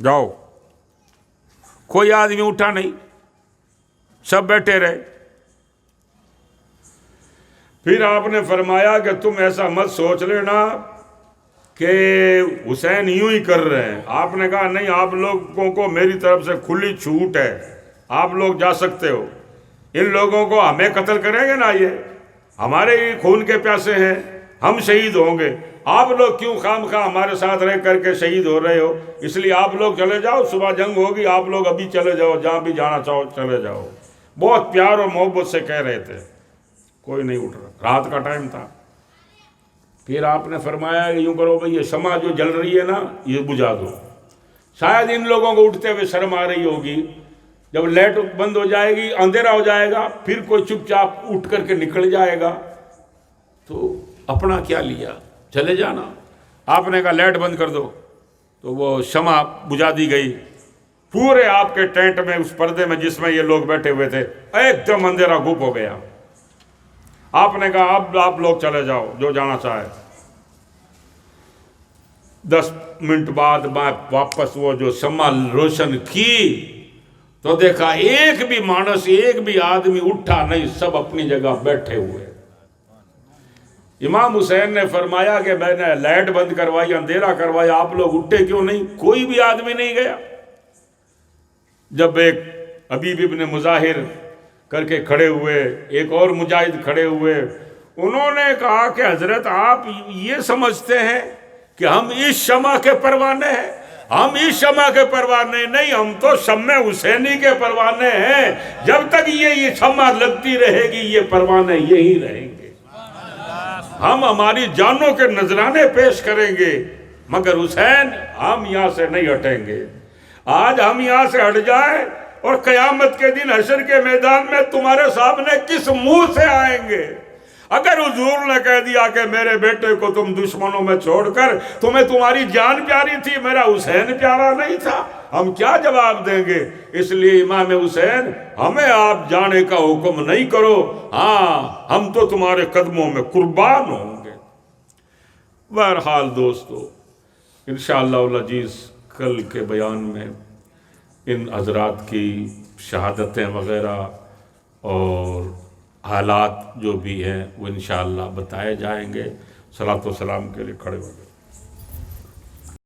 جاؤ۔ کوئی آدمی اٹھا نہیں، سب بیٹھے رہے۔ پھر آپ نے فرمایا کہ تم ایسا مت سوچ لینا کہ حسین یوں ہی کر رہے ہیں۔ آپ نے کہا نہیں، آپ لوگوں کو میری طرف سے کھلی چھوٹ ہے، آپ لوگ جا سکتے ہو، ان لوگوں کو ہمیں قتل کریں گے نا، یہ ہمارے ہی خون کے پیاسے ہیں، ہم شہید ہوں گے، آپ لوگ کیوں خام خواہ ہمارے ساتھ رہ کر کے شہید ہو رہے ہو، اس لیے آپ لوگ چلے جاؤ، صبح جنگ ہوگی، آپ لوگ ابھی چلے جاؤ، جہاں بھی جانا چاہو چلے جاؤ۔ بہت پیار اور محبت سے کہہ رہے تھے، کوئی نہیں اٹھ رہا، رات کا ٹائم تھا۔ پھر آپ نے فرمایا کہ یوں کرو بھئی، یہ شمع جو جل رہی ہے نا، یہ بجھا دو۔ شاید ان لوگوں کو اٹھتے ہوئے شرم آ رہی ہوگی، جب لائٹ بند ہو جائے گی، اندھیرا ہو جائے گا، پھر کوئی چپ چاپ اٹھ کر کے نکل جائے گا، تو اپنا کیا لیا، چلے جانا۔ آپ نے کہا لائٹ بند کر دو، تو وہ شمع بجھا دی گئی۔ پورے آپ کے ٹینٹ میں، اس پردے میں جس میں یہ لوگ بیٹھے ہوئے تھے، ایک دم اندھیرا گھپ ہو گیا۔ آپ نے کہا اب آپ لوگ چلے جاؤ، جو جانا چاہے۔ 10 منٹ بعد میں واپس وہ جو شمع روشن کی تو دیکھا ایک بھی مانس، ایک بھی آدمی اٹھا نہیں، سب اپنی جگہ بیٹھے ہوئے۔ امام حسین نے فرمایا کہ میں نے لائٹ بند کروائی، اندھیرا کروایا، آپ لوگ اٹھے کیوں نہیں؟ کوئی بھی آدمی نہیں گیا۔ جب ایک حبیب ابن مظاہر کر کے کھڑے ہوئے، ایک اور مجاہد کھڑے ہوئے، انہوں نے کہا کہ حضرت آپ یہ سمجھتے ہیں کہ ہم اس شمع کے پروانے ہیں؟ ہم اس شمع کے پروانے نہیں، ہم تو شمع حسینی کے پروانے ہیں۔ جب تک یہ شمع لگتی رہے گی، یہ پروانے یہی رہیں گے۔ ہم ہماری جانوں کے نذرانے پیش کریں گے، مگر حسین ہم یہاں سے نہیں ہٹیں گے۔ آج ہم یہاں سے ہٹ جائیں اور قیامت کے دن حشر کے میدان میں تمہارے سامنے کس منہ سے آئیں گے؟ اگر حضور نے کہہ دیا کہ میرے بیٹے کو تم دشمنوں میں چھوڑ کر تمہیں تمہاری جان پیاری تھی، میرا حسین پیارا نہیں تھا، ہم کیا جواب دیں گے؟ اس لیے امام حسین ہمیں آپ جانے کا حکم نہیں کرو، ہاں ہم تو تمہارے قدموں میں قربان ہوں گے۔ بہرحال دوستو، انشاءاللہ العزیز کل کے بیان میں ان حضرات کی شہادتیں وغیرہ اور حالات جو بھی ہیں وہ انشاءاللہ بتائے جائیں گے۔ صلاۃ و سلام کے لیے کھڑے ہو جائیں۔